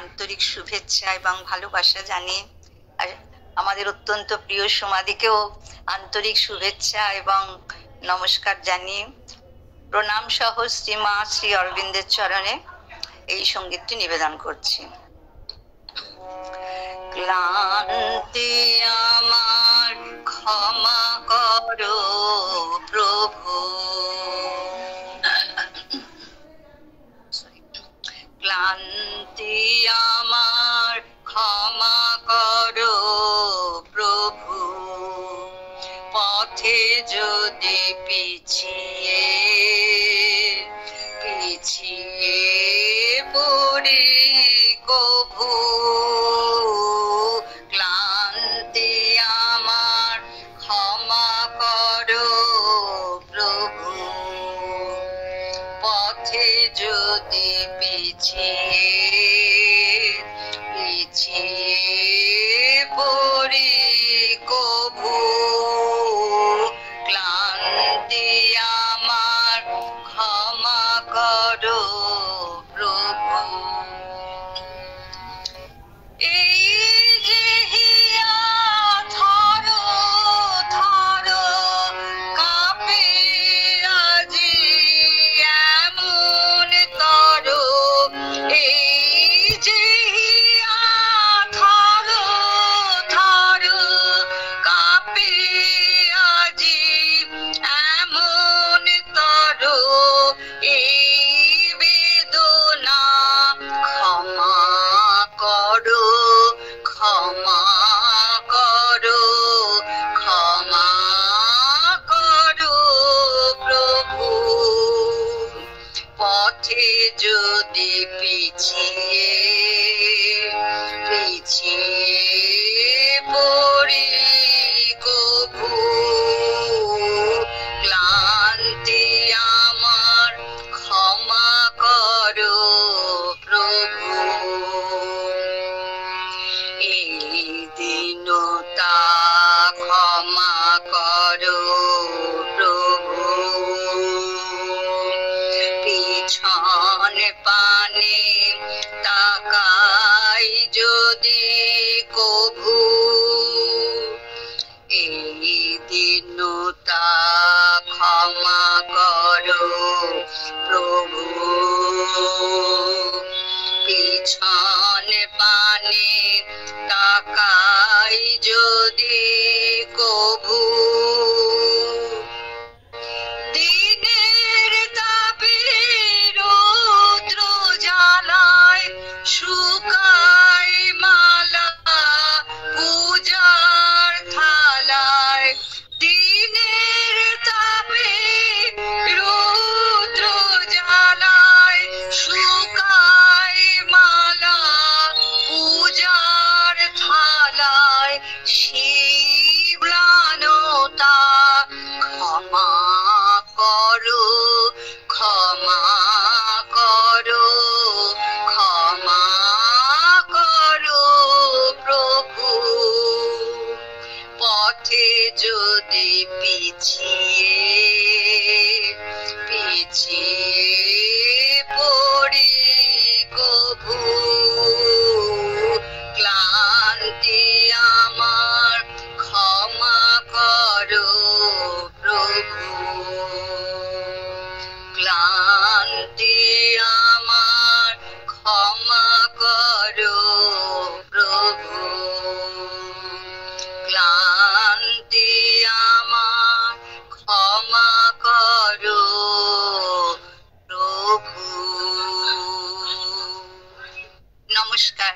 আন্তরিক শুভেচ্ছা এবং ভালোবাসা জানিয়ে আর আমাদের অত্যন্ত প্রিয় সমাধিকেও আন্তরিক শুভেচ্ছা এবং নমস্কার জানিয়ে প্রণাম সহ শ্রীমা শ্রী অরবিন্দের চরণে এই সঙ্গীতটি নিবেদন করছি। ক্লান্তি আমার ক্ষমা করো প্রভু, ক্লান্তি আমার ক্ষমা করো প্রভু, পথে যদি পিছিয়ে পড়ি কভু, ক্লান্তি আমার ক্ষমা করো প্রভু, পথে যদি পিছিয়ে পড়ি কভু, ক্লান্তি আমার ক্ষমা করো প্রভু। এই যে হিয়া থর থর কাঁপে আজি এমন তর, এই যে হিয়া থর থর কাঁপে আজি এমন তর, এই বেদনা ক্ষমা করো, ক্ষমা করো, ক্ষমা করো প্রভু, পথে যদি পিছিয়ে পড়ি কভু, ক্লান্তি আমার ক্ষমা করো প্রভু। এই দীনতা ক্ষমা করো প্রভু, পিছন পানে তাকাই যদি কভু, এই দীনতা ক্ষমা করো প্রভু, পিছন পানে তাকাই যদি কভু, দিনের তাপে রৌদ্র জ্বালায় শুকায় মালা পূজার থালায়, দিনের তাপে রৌদ্র জ্বালায় শুকায় মালা পূজার থালায়, শিবলানতা ক্ষমা করো, ক্ষমা করো, ক্ষমা করো প্রভু, পথে যদি পিছিয়ে পড়ি কভু, ক্লান্তি আমার ক্ষমা করো প্রভু, ক্লান্তি আমার ক্ষমা করো প্রভু, ক্লান্তি আমার ক্ষমা করো প্রভু। নমস্কার।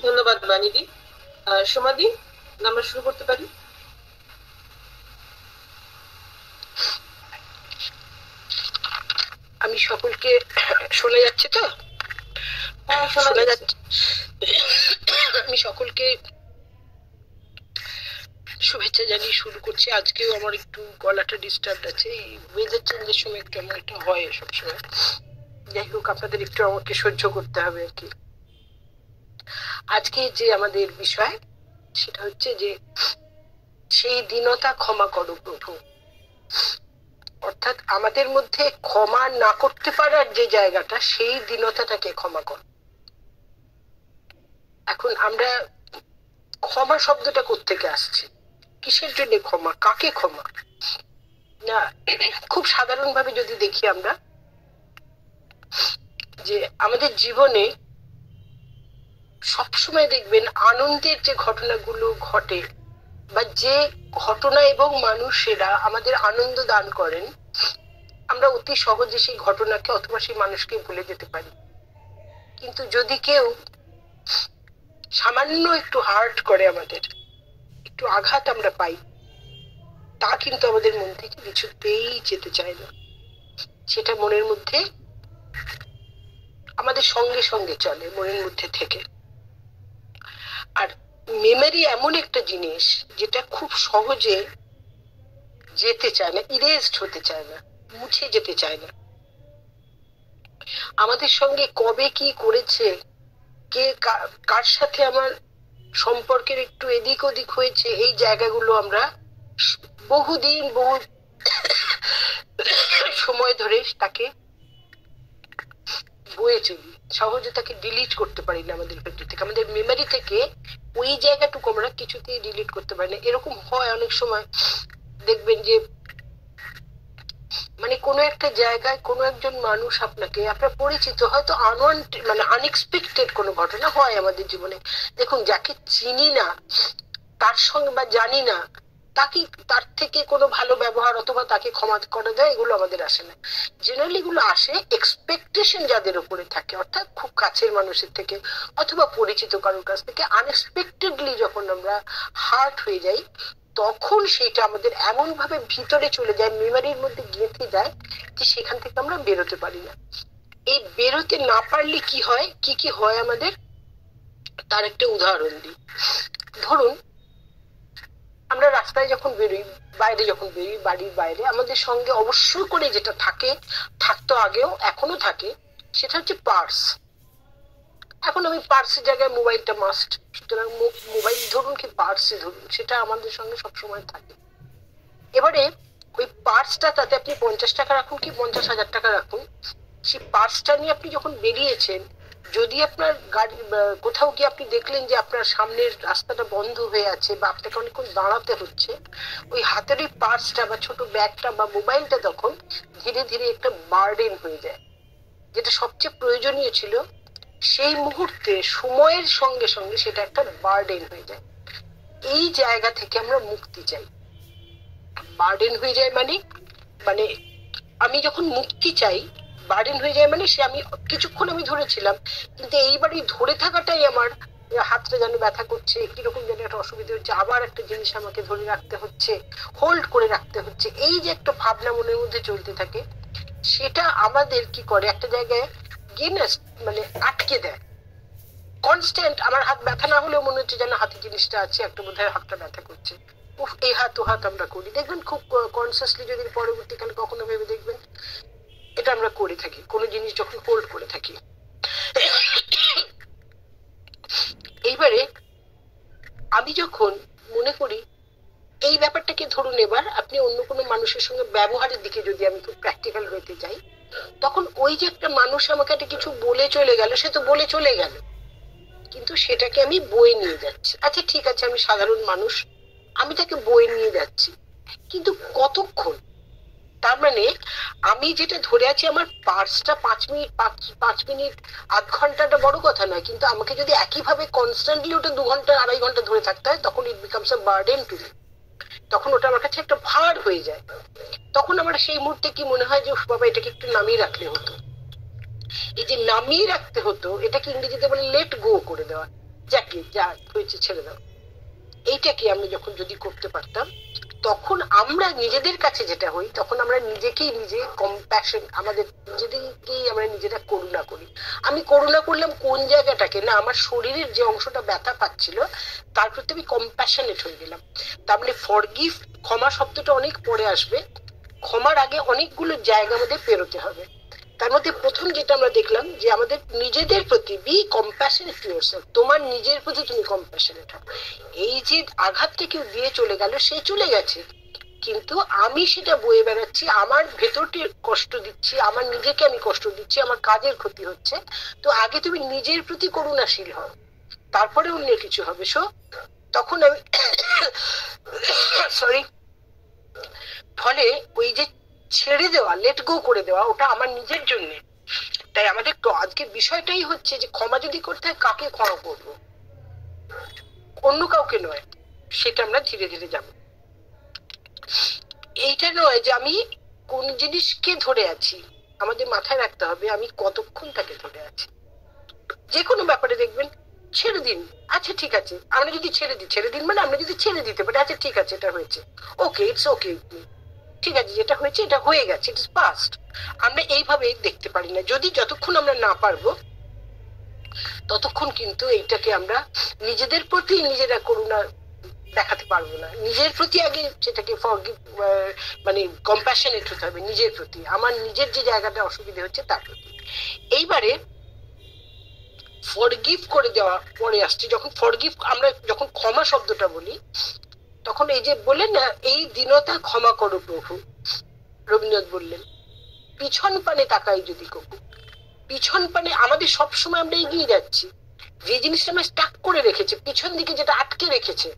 ধন্যবাদ বাণীদি। সমাধি, আমরা শুরু করতে পারি? আমি সকলকে শোনা যাচ্ছে তো? শোনা যাচ্ছে। আমি সকলকে শুভেচ্ছা জানিয়ে শুরু করছি। আজকেও আমার একটু গলাটা ডিস্টার্ব আছে, এই ওয়েদার চেঞ্জের সময় একটু আমার এটা হয় সবসময়। যাই হোক, আপনাদের একটু আমাকে সহ্য করতে হবে আর কি। আজকে যে আমাদের বিষয় সেটা হচ্ছে যে সেই দীনতা ক্ষমা করো প্রভু। অর্থাৎ আমাদের মধ্যে ক্ষমা না করতে পারার যে জায়গাটা, সেই দীনতাটাকে ক্ষমা করো। এখন আমরা ক্ষমা শব্দটা কোত্থেকে আসছে, কিসের জন্য ক্ষমা, কাকে ক্ষমা? না, খুব সাধারণ ভাবে যদি দেখি আমরা, যে আমাদের জীবনে সবসময় দেখবেন আনন্দের যে ঘটনাগুলো ঘটে, বা যে ঘটনা এবং মানুষেরা আমাদের আনন্দ দান করেন, আমরা অতি সহজে সেই ঘটনাকে অথবা সেই মানুষকে ভুলে যেতে পারি। কিন্তু যদি কেউ সামান্য একটু হার্ট করে, আমাদের একটু আঘাত আমরা পাই, তা কিন্তু আমাদের মন থেকে কিছুতেই যেতে চায় না। সেটা মনের মধ্যে আমাদের সঙ্গে সঙ্গে চলে, মনের মধ্যে থেকে। আর মেমোরি এমন একটা জিনিস যেটা খুব সহজে যেতে চায় না, ইরেজড হতে চায় না, মুছে যেতে চায় না। আমাদের সঙ্গে কবে কি করেছে, কে কার সাথে আমার সম্পর্কের একটু এদিক ওদিক হয়েছে, এই জায়গাগুলো আমরা বহুদিন বহু সময় ধরে তাকে বয়ে চলি, সহজে তাকে ডিলিট করতে পারি না আমাদের ভেতর থেকে, আমাদের মেমোরি থেকে ওই জায়গাটুকু আমরা কিছুতেই ডিলিট করতে পারি না। এরকম হয় অনেক সময়, দেখবেন যে মানে কোনো একটা জায়গায় কোনো একজন মানুষ আপনাকে, আপনার পরিচিত, হয়তো মানে আনএক্সপেক্টেড কোনো ঘটনা হয় আমাদের জীবনে। দেখুন, যাকে চিনি না তার সঙ্গে বা জানি না তাকে, তার থেকে কোনো ভালো ব্যবহার অথবা তাকে ক্ষমা করে দেয়, এগুলো আমাদের আসে না। জেনারেলি এগুলো আসে এক্সপেকটেশন যাদের উপরে থাকে, অর্থাৎ খুব কাছের মানুষের থেকে অথবা পরিচিত কারোর কাছ থেকে আনএক্সপেক্টেডলি যখন আমরা হার্ট হয়ে যাই, তখন সেটা আমাদের এমন ভাবে ভিতরে চলে যায়, মেমোরির মধ্যে গেঁথে যায়, যে সেখান থেকে আমরা বেরোতে পারি না। এই বেরোতে না পারলে কি হয়, কি কি হয় আমাদের, তার একটা উদাহরণ দিই। ধরুন, আমরা রাস্তায় যখন বেরোই, বাইরে যখন বেরোই, বাড়ির বাইরে, আমাদের সঙ্গে অবশ্যই করে যেটা থাকে, থাকতো আগেও, এখনো থাকে, সেটা হচ্ছে পার্স। এখন আমি পার্সের জায়গায় মোবাইলটা মাস্ট, সুতরাং মোবাইল ধরুন কি পার্সে ধরুন, সেটা আমাদের সঙ্গে সবসময় থাকে। এবারে ওই পার্সটা, তাতে আপনি 50 টাকা রাখুন কি 50,000 টাকা রাখুন, সেই পার্সটা নিয়ে আপনি যখন বেরিয়েছেন, যদি আপনার গাড়ি কোথাও গিয়ে আপনি দেখলেন যে আপনার সামনের রাস্তাটা বন্ধ হয়ে আছে বা আপনাকে অনেকক্ষণ দাঁড়াতে হচ্ছে, ওই হাতের ওই পার্সটা বা ছোট ব্যাগটা বা মোবাইলটা তখন ধীরে ধীরে একটা বার্ডেন হয়ে যায়। যেটা সবচেয়ে প্রয়োজনীয় ছিল, সেই মুহূর্তে সময়ের সঙ্গে সঙ্গে সেটা একটা বার্ডেন হয়ে যায়। এই জায়গা থেকে আমরা মুক্তি চাই। বার্ডেন হয়ে যায় মানে, মানে আমি যখন মুক্তি চাই, বার্ডেন হয়ে যায় মানে সে আমি কিছুক্ষণ আমি ধরেছিলাম, কিন্তু এইবারই ধরে থাকাটাই আমার হাতটা যেন ব্যথা করছে, কিরকম যেন একটা অসুবিধা হচ্ছে, আবার একটা জিনিস আমাকে ধরে রাখতে হচ্ছে, হোল্ড করে রাখতে হচ্ছে, এই যে একটা ভাবনা মনের মধ্যে চলতে থাকে, সেটা আমাদের কি করে, একটা জায়গায় গিয়ে না মানে আটকে দেয়। কনস্ট্যান্ট আমার হাত ব্যথা না হলেও মনে হচ্ছে যেন হাতে জিনিসটা আছে, একটা বোধহয় হাতটা ব্যথা করছে, উফ, এই হাত ও হাত আমরা করি। দেখবেন খুব কনসিয়াসলি যদি পরবর্তীকালে কখনো ভেবে দেখবেন, এটা আমরা করে থাকি কোনো জিনিস যখন হোল্ড করে থাকি। এইবারে আমি যখন মনে করি এই ব্যাপারটাকে, ধরুন এবার আপনি অন্য কোনো মানুষের সঙ্গে ব্যবহারের দিকে যদি আমি খুব প্র্যাকটিক্যাল হইতে যাই, তখন ওই যে একটা মানুষ আমাকে একটা কিছু বলে চলে গেল, সে তো বলে চলে গেল, কিন্তু সেটাকে আমি বয়ে নিয়ে যাচ্ছি। আচ্ছা ঠিক আছে, আমি সাধারণ মানুষ, আমি তাকে বয়ে নিয়ে যাচ্ছি, কিন্তু কতক্ষণ? তার মানে আমি যেটা ধরে আছি, আমার পার্সটা 5 মিনিট 8 ঘন্টাটা বড় কথা নয়, কিন্তু আমাকে যদি একইভাবে কনস্ট্যান্টলি ওটা 2 ঘন্টা 2.5 ঘন্টা ধরে থাকতে হয়, তখন it becomes a burden to me. তখন ওটা আমার কাছে একটা ভার হয়ে যায়। তখন আমার সেই মুহূর্তে কি মনে হয় যে বাবা, এটাকে একটু নামিয়ে রাখলে হতো। এই যে নামিয়ে রাখতে হতো, এটাকে ইংরেজিতে বলে লেট গো করে দেওয়া, যাকে যা হয়েছে ছেড়ে দাও। এইটাকে আমি যখন যদি করতে পারতাম, তখন আমরা নিজেদের কাছে যেটা হই, তখন আমরা নিজেকেই নিজে কম্প্যাশন, আমাদের নিজেদেরকেই আমরা নিজেরা করুণা করি। আমি করুণা করলাম কোন জায়গাটাকে, না আমার শরীরের যে অংশটা ব্যথা পাচ্ছিল তার প্রতি আমি কম্প্যাশনেট হয়ে গেলাম। তার মানে ফরগিভ, ক্ষমা শব্দটা অনেক পরে আসবে, ক্ষমার আগে অনেকগুলো জায়গা আমাদের পেরোতে হবে। তার মধ্যে প্রথম যেটা আমরা দেখলাম, যে আমাদের নিজেদের প্রতি বি কম্প্যাশনেট টু ইয়োরসেলফ, তোমার নিজের প্রতি তুমি কম্প্যাশনেট হও। এই যে আঘাতটা কেউ দিয়ে চলে গেল, সে চলে গেছে, কিন্তু আমি সেটা বয়ে বেড়াচ্ছি, আমার ভেতরটি কষ্ট দিচ্ছি, আমার নিজেকে আমি কষ্ট দিচ্ছি, আমার কাজের ক্ষতি হচ্ছে। তো আগে তুমি নিজের প্রতি করুণাশীল হও, তারপরে অন্য কিছু হবে। সো তখন আমি সরি, ফলে ওই যে ছেড়ে দেওয়া, লেট গো করে দেওয়া, ওটা আমার নিজের জন্য। তাই আমাদের আজকের বিষয়টাই হচ্ছে যে ক্ষমা যদি করতে হয় কাকে ক্ষমা করব, অন্য কাউকে নয়, সেটা আমরা ধীরে ধীরে যাব। এইটা নয় যে আমি কোন জিনিসকে ধরে আছি, আমাদের মাথায় রাখতে হবে আমি কতক্ষণ তাকে ধরে আছি। যে কোনো ব্যাপারে দেখবেন ছেড়ে দিন, আচ্ছা ঠিক আছে, আমরা যদি ছেড়ে দিন মানে আমরা যদি ছেড়ে দিতে পারি, আচ্ছা ঠিক আছে এটা হয়েছে, ওকে ইটস ওকে, ঠিক আছে যেটা হয়েছে এটা হয়ে গেছে, ইটস পাস্ট। আমরা এইভাবে দেখতে পারি না। যতক্ষণ আমরা না পারবো ততক্ষণ কিন্তু এইটাকে আমরা নিজেদের প্রতি নিজেরা করুণা দেখাতে পারবো না। নিজের প্রতি আগে সেটাকে মানে কম্প্যাশনেট হতে হবে নিজের প্রতি, আমার নিজের যে জায়গাটা অসুবিধা হচ্ছে তার প্রতি। এইবারে ফরগিভ করে দেওয়া পরে আসছে। আমরা যখন ক্ষমা শব্দটা বলি তখন এই যে বললেন না, এই দীনতা ক্ষমা করো প্রভু, রবীন্দ্রনাথ বললেন পিছন পানে তাকাই যদি কবু। পিছন পানে আমাদের সবসময় আমরা এগিয়ে যাচ্ছি, যে জিনিসটা আমরা স্টাক করে রেখেছে পিছন দিকে, যেটা আটকে রেখেছে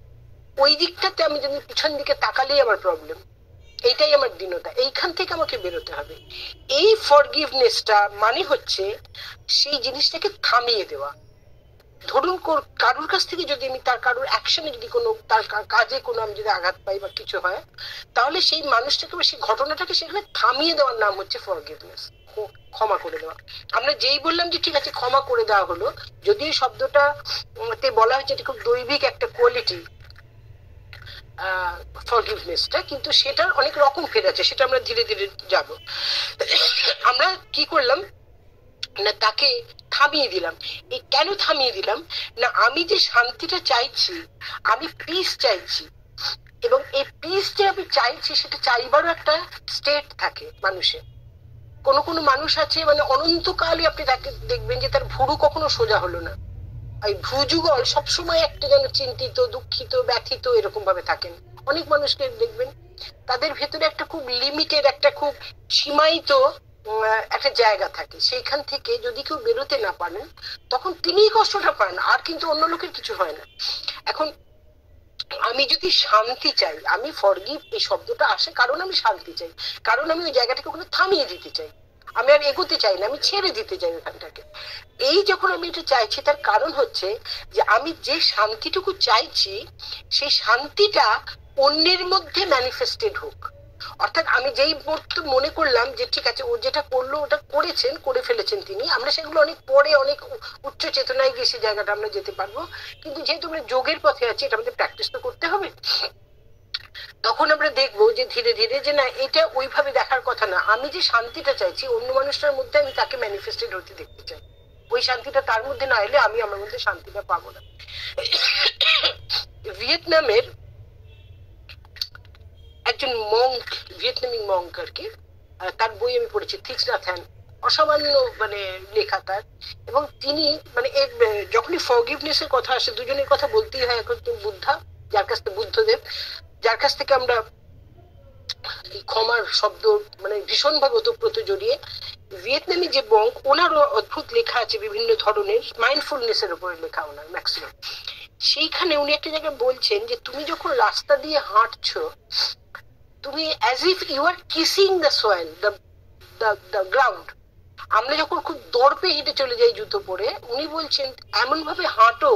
ওই দিকটাতে আমি যদি পিছন দিকে তাকালেই আমার প্রবলেম। এইটাই আমার দীনতা, এইখান থেকে আমাকে বেরোতে হবে। এই ফরগিভনেসটা মানে হচ্ছে সেই জিনিসটাকে থামিয়ে দেওয়া। ধরুন কারুর কাছ থেকে যদি আমি কারুর অ্যাকশনে যদি তার কাজে আমি যদি আঘাত পাই বা কিছু হয়, তাহলে সেই মানুষটাকে বা সেই ঘটনাটাকে সেখানে থামিয়ে দেওয়ার নাম হচ্ছে ফরগিভনেস, ক্ষমা করে দেওয়া। আমরা যেই বললাম যে ঠিক আছে ক্ষমা করে দেওয়া হলো, যদিও শব্দটা বলা হয়েছে এটা খুব দৈবিক একটা কোয়ালিটি ফরগিভনেসটা, কিন্তু সেটার অনেক রকম ফের আছে, সেটা আমরা ধীরে ধীরে যাব। আমরা কি করলাম না, তাকে থামিয়ে দিলাম। এই কেন থামিয়ে দিলাম না, আমি যে শান্তিটা চাইছি, আমি পিস চাইছি, এবং এই পিস যে আমি চাইছি সেটা চাইবারও একটা স্টেট থাকে মানুষের। কোনো মানুষ আছে মানে অনন্তকালই আপনি তাকে দেখবেন যে তার ভুরু কখনো সোজা হলো না, এই ভ্রুযুগল সবসময় একটা যেন চিন্তিত, দুঃখিত, ব্যথিত এরকম ভাবে থাকেন। অনেক মানুষকে দেখবেন তাদের ভেতরে একটা খুব লিমিটেড, একটা খুব সীমায়িত একটা জায়গা থাকে, সেইখান থেকে যদি কেউ বেরোতে না পারেন তখন তিনিই কষ্টটা পান, আর কিন্তু অন্য লোকের কিছু হয় না। এখন আমি যদি শান্তি চাই, আমি ফরগিভ এই শব্দটা আসে কারণ আমি শান্তি চাই, কারণ আমি ওই জায়গাটাকে ওখানে থামিয়ে দিতে চাই, আমি আর এগোতে চাই না, আমি ছেড়ে দিতে চাই ওখানটাকে। এই যখন আমি এটা চাইছি তার কারণ হচ্ছে যে আমি যে শান্তিটুকু চাইছি সেই শান্তিটা অন্যের মধ্যে ম্যানিফেস্টেড হোক। অর্থাৎ আমি যেই মনে করলাম যে ঠিক আছে ও যেটা করলো ওটা করে ফেলেছেন তিনি, আমরা সেগুলো অনেক পরে অনেক উচ্চ চেতনায় গিয়ে সেই জায়গাটা আমরা যেতে পারবো, কিন্তু যেহেতু আমরা যোগের পথে আছি এটা আমাদের প্র্যাকটিস তো করতে হবে। তখন আমরা দেখবো যে ধীরে ধীরে যে না, এটা ওইভাবে দেখার কথা না, আমি যে শান্তিটা চাইছি অন্য মানুষটার মধ্যে আমি তাকে ম্যানিফেস্টেড হতে দেখতে চাই, ওই শান্তিটা তার মধ্যে না এলে আমি আমার মধ্যে শান্তিটা পাবো না। ভিয়েতনামের একজন মঙ্ক, ভিয়েতনামি মঙ্ক আর কি, তার বই আমি পড়েছি থিক্স নাথ হ্যান, অসামান্য মানে লেখা তার। এবং তিনি মানে যখনই ফরগিভনেস এর কথা আসে দুজনের কথা বলতেই হয়। এখন বুদ্ধা, যার কাছ থেকে বুদ্ধদেব, যার কাছ থেকে আমরা ক্ষমার শব্দ মানে ভীষণ ভাবে ওতপ্রোত জড়িয়ে, ভিয়েতনামি যে মঙ্ক, ওনারও অদ্ভুত লেখা আছে বিভিন্ন ধরনের মাইন্ডফুলনেস এর উপরে লেখা ওনার ম্যাক্সিমাম। সেইখানে উনি একটা জায়গায় বলছেন যে তুমি যখন রাস্তা দিয়ে হাঁটছো তুমি as if you are kissing the soil, the ground. আমরা যখন খুব দর্পে হেঁটে চলে যাই জুতো পরে, উনি বলছেন এমন ভাবে হাঁটো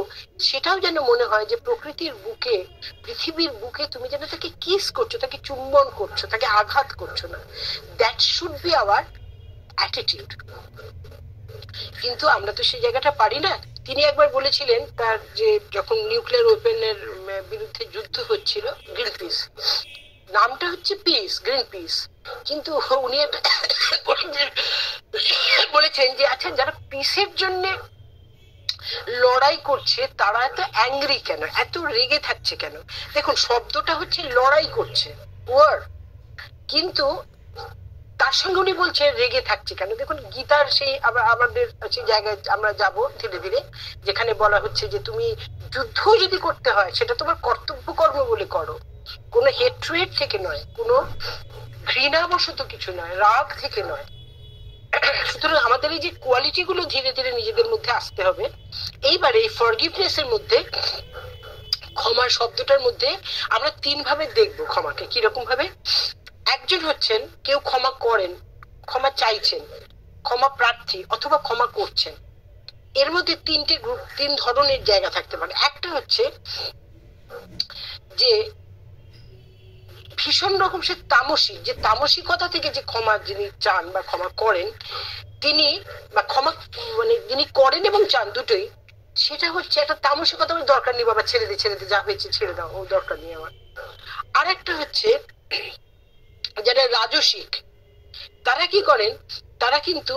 সেটাও যেন মনে হয় যে প্রকৃতির বুকে, পৃথিবীর বুকে তুমি যেন তাকে কিস করছো, তাকে চুম্বন করছো, তাকে আঘাত করছো না। That should be hour attitude. কিন্তু আমরা তো সেই জায়গাটা পারি না। তিনি একবার বলেছিলেন তার যে যখন নিউক্লিয়ার ওয়েপেনের বিরুদ্ধে যুদ্ধ হচ্ছিল, গ্রিন পিস নামটা হচ্ছে পিস, গ্রিন পিস, কিন্তু উনি একটা বলেছেন যে আচ্ছা যারা পিসের জন্য লড়াই করছে তারা এত অ্যাংরি কেন, এত রেগে থাকছে কেন? দেখুন শব্দটা হচ্ছে লড়াই করছে ওয়ার্ড, কিন্তু তার সঙ্গে উনি বলছে রেগে থাকছে কেন। দেখুন গীতার সেই আমাদের সেই জায়গায় আমরা যাব ধীরে ধীরে, যেখানে বলা হচ্ছে যে তুমি যুদ্ধ যদি করতে হয় সেটা তোমার কর্তব্য কর্ম বলে করো, কোনো হেট্রেড থেকে নয়, কোনো ঘৃণাবশত কিছু নয়, রাগ থেকে নয়। সুতরাং আমাদের এই যে কোয়ালিটি গুলো ধীরে ধীরে নিজেদের মধ্যে আসতে হবে। এইবারে এই ফরগিভনেস এর মধ্যে, ক্ষমা শব্দটার মধ্যে আমরা তিন ভাবে দেখবো ক্ষমাকে। কিরকম ভাবে? একজন হচ্ছেন কেউ ক্ষমা করেন, ক্ষমা চাইছেন, ক্ষমা প্রার্থী অথবা ক্ষমা করছেন। এর মধ্যে তিনটে গ্রুপ, তিন ধরনের জায়গা থাকতে পারে। একটা হচ্ছে যে ভীষণ রকম সে তামসিক, যে তামসিকতা থেকে যে ক্ষমা যিনি চান বা ক্ষমা করেন তিনি, বা ক্ষমা মানে যিনি করেন এবং চান দুটোই, সেটা হচ্ছে একটা তামসিকতা, আমার দরকার নেই বাবা, ছেড়ে দিয়ে যা হয়েছে ছেড়ে দাও, ও দরকার নেই আমার। আর একটা হচ্ছে যারা রাজসিক, তারা কি করেন, তারা কিন্তু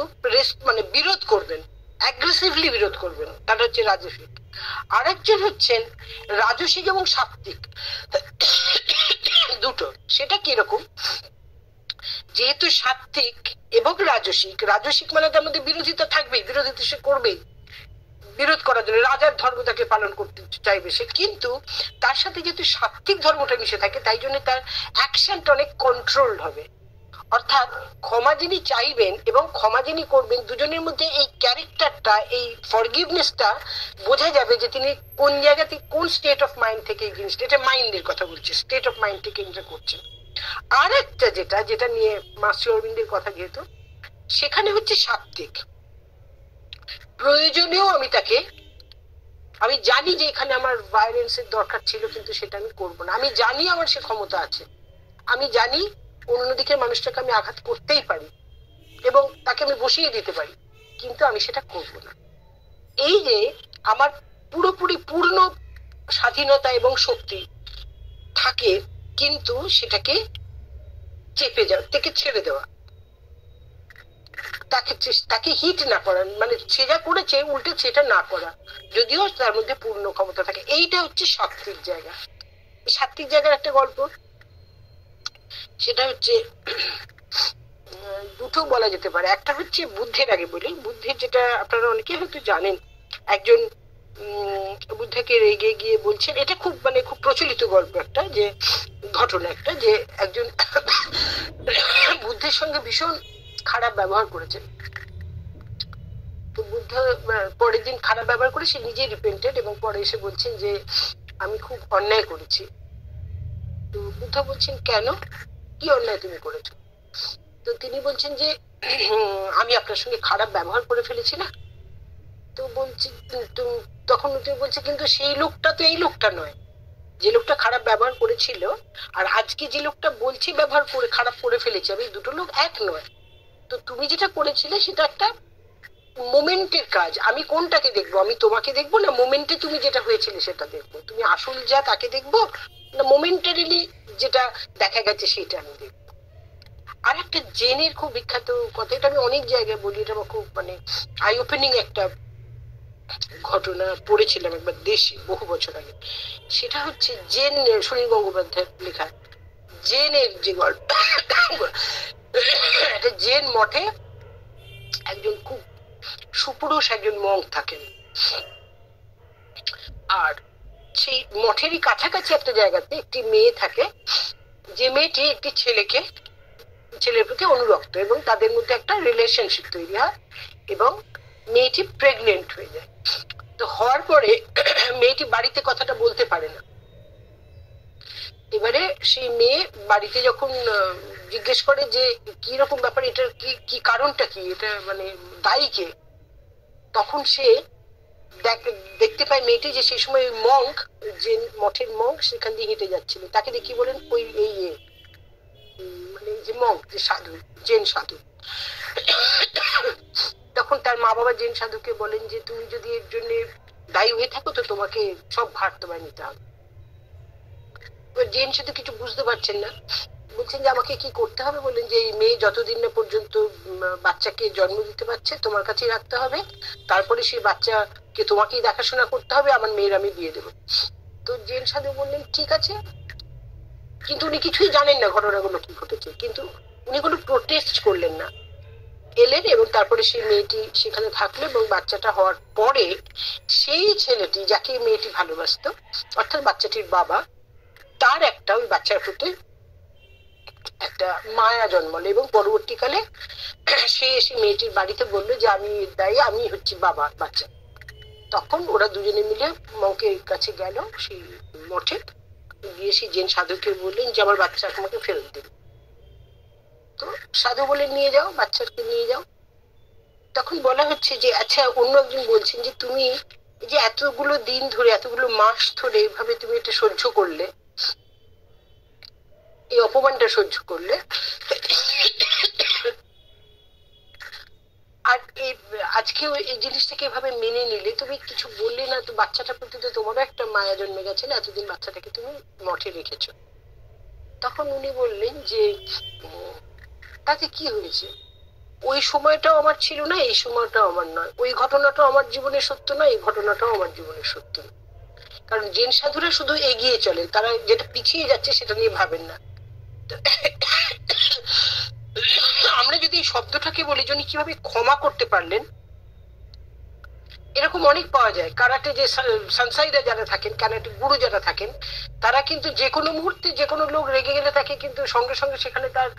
মানে বিরোধ করবেন, অ্যাগ্রেসিভলি বিরোধ করবেন, তারা হচ্ছে রাজসিক। আরেকজন হচ্ছেন রাজসিক এবং সাত্ত্বিক, দুটো। সেটা কিরকম? যেহেতু সাত্ত্বিক এবং রাজসিক, রাজসিক মানে তার মধ্যে বিরোধিতা থাকবেই, বিরোধিতা সে করবেই, বিরোধ করার জন্য রাজার ধর্ম তাকে পালন করতে চাইবে সে, কিন্তু তার সাথে যেহেতু সাত্ত্বিক ধর্মটা মিশে থাকে তাই জন্য তার অ্যাকশনটা অনেক কন্ট্রোলড হবে। অর্থাৎ ক্ষমা যিনি চাইবেন এবং ক্ষমা যিনি করবেন, দুজনের মধ্যে এই ক্যারেক্টারটা, এই ফরগিভনেসটা বোঝা যাবে যে তিনি কোন জায়গা থেকে, কোন স্টেট অফ মাইন্ড থেকে এই জিনিসটা, এটা মাইন্ডের কথা বলছে, স্টেট অফ মাইন্ড থেকে এটা করছেন। আর একটা যেটা নিয়ে মাস্টার অরবিন্দের কথা, যেহেতু সেখানে হচ্ছে সাত্ত্বিক, প্রয়োজনীয় আমি জানি যে এখানে আমার ভায়োলেন্সের দরকার ছিল কিন্তু সেটা আমি করবো না, আমি জানি আমার সে ক্ষমতা আছে, আমি জানি অন্যদিকে মানুষটাকে আমি আঘাত করতেই পারি এবং তাকে আমি বসিয়ে দিতে পারি, কিন্তু আমি সেটা করব না। এই যে আমার পুরোপুরি পূর্ণ স্বাধীনতা এবং শক্তি থাকে, কিন্তু সেটাকে চেপে যাওয়া, তাকে ছেড়ে দেওয়া, তাকে হিট না করা, মানে সে যা করেছে উল্টে সেটা না করা, যদিও তার মধ্যে পূর্ণ ক্ষমতা থাকে। এইটা হচ্ছে সাত্ত্বিক জায়গা। সাত্ত্বিক জায়গার একটা গল্প, সেটা হচ্ছে দুটো বলা যেতে পারে। একটা হচ্ছে বুদ্ধের, আগে বলি বুদ্ধের, যেটা আপনারা অনেকে হয়তো জানেন। একজন বুদ্ধকে রেগে গিয়ে বলছেন, এটা খুব খুব প্রচলিত গল্প একটা, যে ঘটনা একটা, যে একজন বুদ্ধের সঙ্গে ভীষণ খারাপ ব্যবহার করেছেন। তো বুদ্ধ পরের দিন খারাপ ব্যবহার করে সে নিজে রিপেন্টেড এবং পরে এসে বলছেন যে আমি খুব অন্যায় করেছি। তো বুদ্ধ বলছেন, কেন, কি অন্যায় তুমি করেছো? তো তিনি বলছেন যে আমি আপনার সঙ্গে খারাপ ব্যবহার করে ফেলেছি না। তো বলছি, তখন তুমি বলছে, কিন্তু সেই লোকটা তো এই লোকটা নয়, যে লোকটা খারাপ ব্যবহার করেছিল আর আজকে যে লোকটা বলছি ব্যবহার করে খারাপ করে ফেলেছে, আমি দুটো লোক এক নয়। তো তুমি যেটা করেছিলে সেটা একটা মোমেন্টের কাজ, আমি কোনটাকে দেখবো, আমি তোমাকে দেখবো না মোমেন্টে তুমি যেটা হয়েছিল সেটা দেখবো, তুমি আসল যা তাকে দেখবো না মোমেন্টারিলি যেটা দেখা গেছে সেটা আমি দেখবো। আর একটা জেনের খুব বিখ্যাত কথা, এটা আমি অনেক জায়গায় বলি, এটা খুব আই ওপেনিং একটা ঘটনা, পড়েছিলাম একবার দেশে বহু বছর আগে। সেটা হচ্ছে জেন, সুনীল গঙ্গোপাধ্যায়ের লেখা জেনের যে গল্প। একটা জেন মঠে একজন খুব সুপুরুষ একজন মঙ্ক থাকেন, আর সেই মঠেরই কাছাকাছি একটা জায়গাতে একটি মেয়ে থাকে, যে মেয়েটি একটি ছেলের প্রতি অনুরক্ত এবং তাদের মধ্যে একটা রিলেশনশিপ তৈরি হয় এবং মেয়েটি প্রেগনেন্ট হয়ে যায়। তো হওয়ার পরে মেয়েটি বাড়িতে কথাটা বলতে পারে না। এবারে সেই মেয়ে বাড়িতে যখন জিজ্ঞেস করে যে কি রকম ব্যাপার, এটার কি কারণটা কি, এটা দায়ী কে, তখন সে দেখতে পায় মেয়েটি যে সেই সময় মঙ্ক, যে মঠের মঙ্ক সেখান দিয়ে হেঁটে যাচ্ছিল, তাকে দেখি বলেন ওই যে মঙ্ক, যে সাধু, জেন সাধু। তখন তার মা বাবা জেন সাধুকে বলেন যে তুমি যদি এর জন্য দায়ী হয়ে থাকো তো তোমাকে সব ভার তোমায় নিতে হবে। জেন সাধু কিছু বুঝতে পারছেন না, বলছেন যে আমাকে কি করতে হবে? বলেন যে এই মেয়ে যতদিন না পর্যন্ত বাচ্চাকে জন্ম দিতে পারছে তোমার কাছেই রাখতে হবে, তারপরে সেই বাচ্চাকে তোমাকেই দেখাশোনা করতে হবে, আমার মেয়ের আমি বিয়ে দেবো। তো জেন সাধু বললেন ঠিক আছে, কিন্তু উনি কিছুই জানেন না ঘটনাগুলো কি ঘটেছে, কিন্তু উনি কোনো প্রোটেস্ট করলেন না, এলেন এবং তারপরে সেই মেয়েটি সেখানে থাকলো এবং বাচ্চাটা হওয়ার পরে সেই ছেলেটি যাকে মেয়েটি ভালোবাসতো, অর্থাৎ বাচ্চাটির বাবা, তার একটা ওই বাচ্চার প্রতি একটা মায়া জন্মালো, এবং পরবর্তীকালে সে এসে মেয়েটির বাড়িতে বললো যে আমি দায়ী, আমি হচ্ছি বাবা বাচ্চা। তখন ওরা দুজনে মিলে মঙ্কের কাছে গেল, সেই মঠে গিয়ে সেই জেন সাধুকে বললেন যে আমার বাচ্চা আমাকে ফেরত দিন। তো সাধু বলে নিয়ে যাও, বাচ্চাকে নিয়ে যাও। তখন বলা হচ্ছে যে আচ্ছা, অন্য একজন বলছেন যে তুমি এই যে এতগুলো দিন ধরে, এতগুলো মাস ধরে এইভাবে তুমি এটা সহ্য করলে, এই অপমানটা সহ্য করলে, আর আজকে এই জিনিসটাকে এভাবে মেনে নিলে, তুমি কিছু বললে না, তো বাচ্চাটার প্রতি তো তোমারও একটা মায়া জন্মে গেছে না, এতদিন বাচ্চাটাকে তুমি মঠে রেখেছো। তখন উনি বললেন যে তাতে কি হয়েছে, ওই সময়টাও আমার ছিল না, এই সময়টাও আমার নয়, ওই ঘটনাটাও আমার জীবনের সত্য না, এই ঘটনাটাও আমার জীবনের সত্য না। কারণ জেন সাধুরা শুধু এগিয়ে চলেন, তারা যেটা পিছিয়ে যাচ্ছে সেটা নিয়ে ভাবেন না। আমরা যদি এই শব্দটাকে বলি যে উনি কিভাবে ক্ষমা করতে পারলেন, এরকম অনেক পাওয়া যায়। কারাটে যে সানসাইরা যারা থাকেন, কারাটে গুরু যারা থাকেন, তারা কিন্তু যে কোনো মুহূর্তে যে কোনো লোক রেগে গেলে তাকে কিন্তু সঙ্গে সঙ্গে সেখানে তার